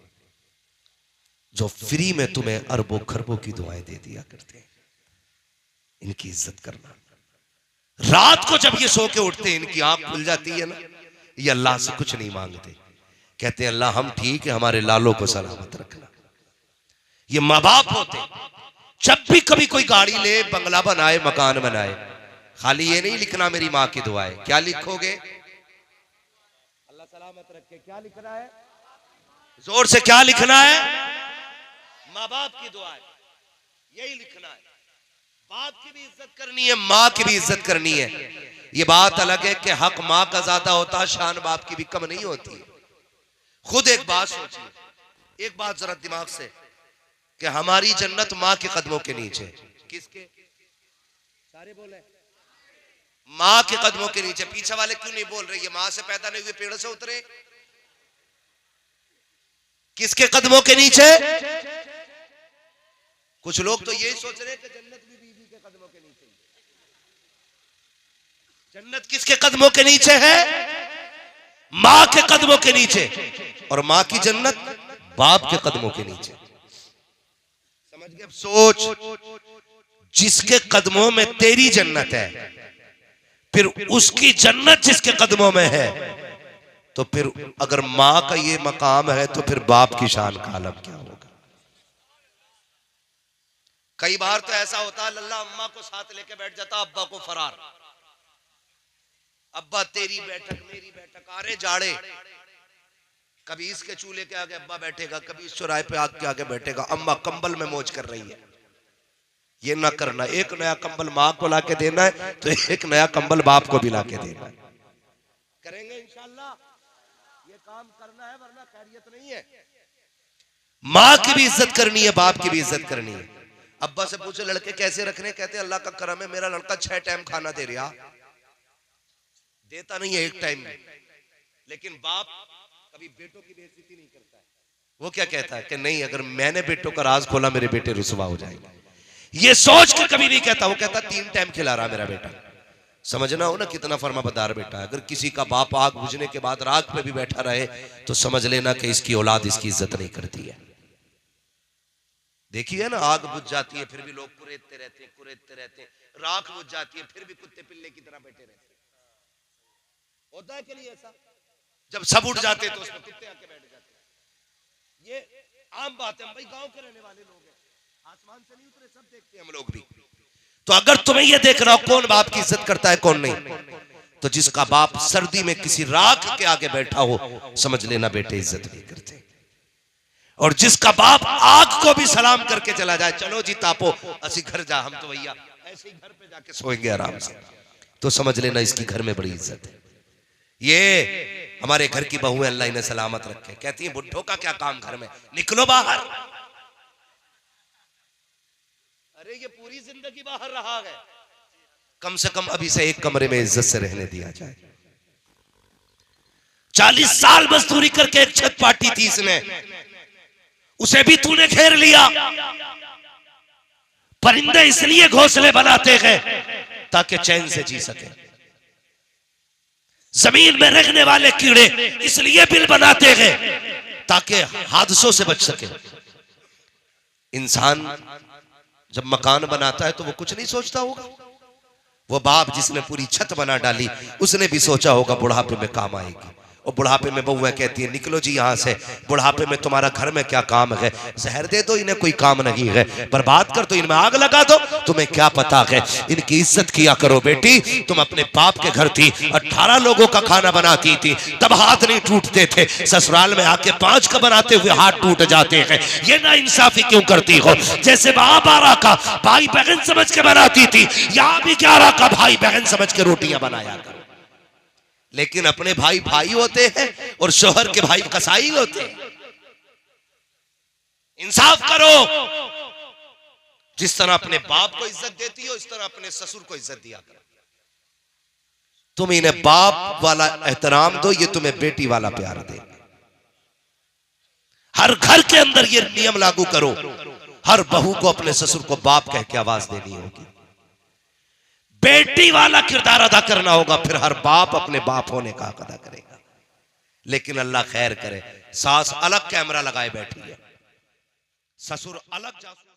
Speaker 1: जो फ्री में तुम्हें अरबों खरबों की दुआएं दे दिया करते हैं, इनकी इज्जत करना। रात को जब ये सो के उठते हैं, इनकी आंख खुल जाती है ना, ये अल्लाह से कुछ नहीं मांगते, कहते हैं अल्लाह हम ठीक है, हमारे लालों को सलामत रखना। ये माँ बाप होते जब भी कभी कोई गाड़ी ले, बंगला बनाए, मकान बनाए, खाली ये नहीं लिखना मेरी माँ की दुआ है। क्या लिखोगे? अल्लाह सलामत रखे। क्या लिखना है? जोर से क्या लिखना है? माँ बाप की दुआ है, यही लिखना है। बाप की भी इज्जत करनी है, माँ की भी इज्जत करनी है। ये बात अलग है कि हक माँ का ज्यादा होता, शान बाप की भी कम नहीं होती। खुद एक बात सोचिए, एक बात जरा दिमाग से, कि हमारी जन्नत माँ के कदमों के नीचे। किसके? सारे बोले माँ के कदमों के नीचे। पीछे वाले क्यों नहीं बोल रहे? ये माँ से पैदा नहीं हुए, पेड़ से उतरे। किसके कदमों के नीचे? कुछ लोग तो यही सोच रहे हैं कि जन्नत भी बीवी के कदमों के नीचे। जन्नत किसके कदमों के नीचे है? माँ के कदमों के नीचे। और माँ की जन्नत बाप के कदमों के नीचे। समझ गए? अब सोच, जिसके कदमों में तेरी जन्नत है, फिर उसकी जन्नत जिसके कदमों में है, तो फिर अगर माँ का ये मकाम है तो फिर बाप की शान का आलम क्या होगा? कई बार तो ऐसा होता है लल्ला अम्मा को साथ लेके बैठ जाता, अब्बा को फरार। अब्बा तेरी बैठक मेरी बैठक, आरे जाड़े। कभी इसके चूल्हे के आगे अब्बा बैठेगा, कभी इस चौराहे पे आग के आगे बैठेगा, अम्मा कंबल में मौज कर रही है। ये ना करना। एक नया कंबल माँ को लाके देना है तो एक नया कंबल बाप को भी लाके देना है। करेंगे इंशाअल्लाह, ये काम करना है वरना खैरियत नहीं है। माँ की भी इज्जत करनी है, बाप की भी इज्जत करनी है। अब्बा से पूछे लड़के कैसे रखने, कहते अल्लाह का करम है, मेरा लड़का 6 टाइम खाना दे रहा, देता नहीं है 1 टाइम में। लेकिन बाप कभी बेटों की बेइज्जती नहीं करता है। वो क्या कहता है कि नहीं, अगर मैंने बेटों का राज खोला मेरे बेटे रुसवा हो जाएंगे, ये सोच के कभी नहीं कहता। वो कहता 3 टाइम खिला रहा मेरा बेटा। समझना हो ना कितना फरमाबरदार बेटा है। अगर किसी का बाप आग बुझने के बाद राख पे भी बैठा रहे तो समझ लेना कि इसकी औलाद इसकी इज्जत नहीं करती है। देखिए ना, आग बुझ जाती है फिर भी लोग कुरेदते रहते हैं, राख बुझ जाती है फिर भी कुत्ते पिल्ले की तरह बैठे रहते हैं। होता है कि नहीं ऐसा? जब सब उठ जाते हैं तो उसमें कुत्ते आके बैठ जाते हैं। ये आम बात है, हम भाई गांव के रहने वाले लोग हैं, आसमान से नहीं उतरे, सब देखते हैं हम लोग भी। तो अगर तुम्हें यह देख रहा हो कौन बाप की इज्जत करता है कौन नहीं, तो जिसका बाप सर्दी में किसी राख के आगे बैठा हो समझ लेना बेटे इज्जत नहीं करते। और जिसका बाप आग को भी सलाम करके चला जाए, चलो जी तापो असी घर जा, हम तो भैया ऐसे ही घर पे जाके सोएंगे आराम से, तो समझ लेना इसकी घर में बड़ी इज्जत है। ये हमारे घर की बहू है, अल्लाह इन्हें सलामत रखे, कहती है बुढ़ों का क्या काम घर में, निकलो बाहर। अरे ये पूरी जिंदगी बाहर रहा है, कम से कम अभी से एक कमरे में इज्जत से रहने दिया जाए। 40 साल मजदूरी करके एक छत पाटी थी इसने, उसे भी तूने घेर लिया। परिंदे इसलिए घोंसले बनाते हैं ताकि चैन से जी सके। जमीन में रहने वाले कीड़े इसलिए बिल बनाते हैं ताकि हादसों से बच सके। इंसान जब मकान बनाता है तो वो कुछ नहीं सोचता होगा। वो बाप जिसने पूरी छत बना डाली उसने भी सोचा होगा बुढ़ापे में काम आएगी। और बुढ़ापे में बहुएं कहती है निकलो जी यहाँ से, बुढ़ापे में तुम्हारा घर में क्या काम है, जहर दे दो इन्हें, कोई काम नहीं है, बर्बाद कर दो, इनमें आग लगा दो, तुम्हें क्या पता है। इनकी इज्जत किया करो बेटी। तुम अपने बाप के घर थी, 18 लोगों का खाना बनाती थी, तब हाथ नहीं टूटते थे। ससुराल में आके 5 का बनाते हुए हाथ टूट जाते हैं। ये ना इंसाफी क्यों करती हो? जैसे वहां 12 का भाई बहन समझ के बनाती थी, यहाँ भी 11 का भाई बहन समझ के रोटियां बनाया करो। लेकिन अपने भाई भाई होते हैं और शोहर के भाई कसाई होते हैं। इंसाफ करो। जिस तरह अपने बाप को इज्जत देती हो इस तरह अपने ससुर को इज्जत दिया करो। तुम इन्हें बाप वाला एहतराम दो, ये तुम्हें बेटी वाला प्यार दे। हर घर के अंदर ये नियम लागू करो, हर बहू को अपने ससुर को बाप कह के आवाज देनी होगी, बेटी वाला किरदार अदा करना होगा, फिर हर बाप अपने बाप होने का हक अदा करेगा। लेकिन अल्लाह खैर करे, सास अलग कैमरा लगाए बैठी है, ससुर अलग जासूस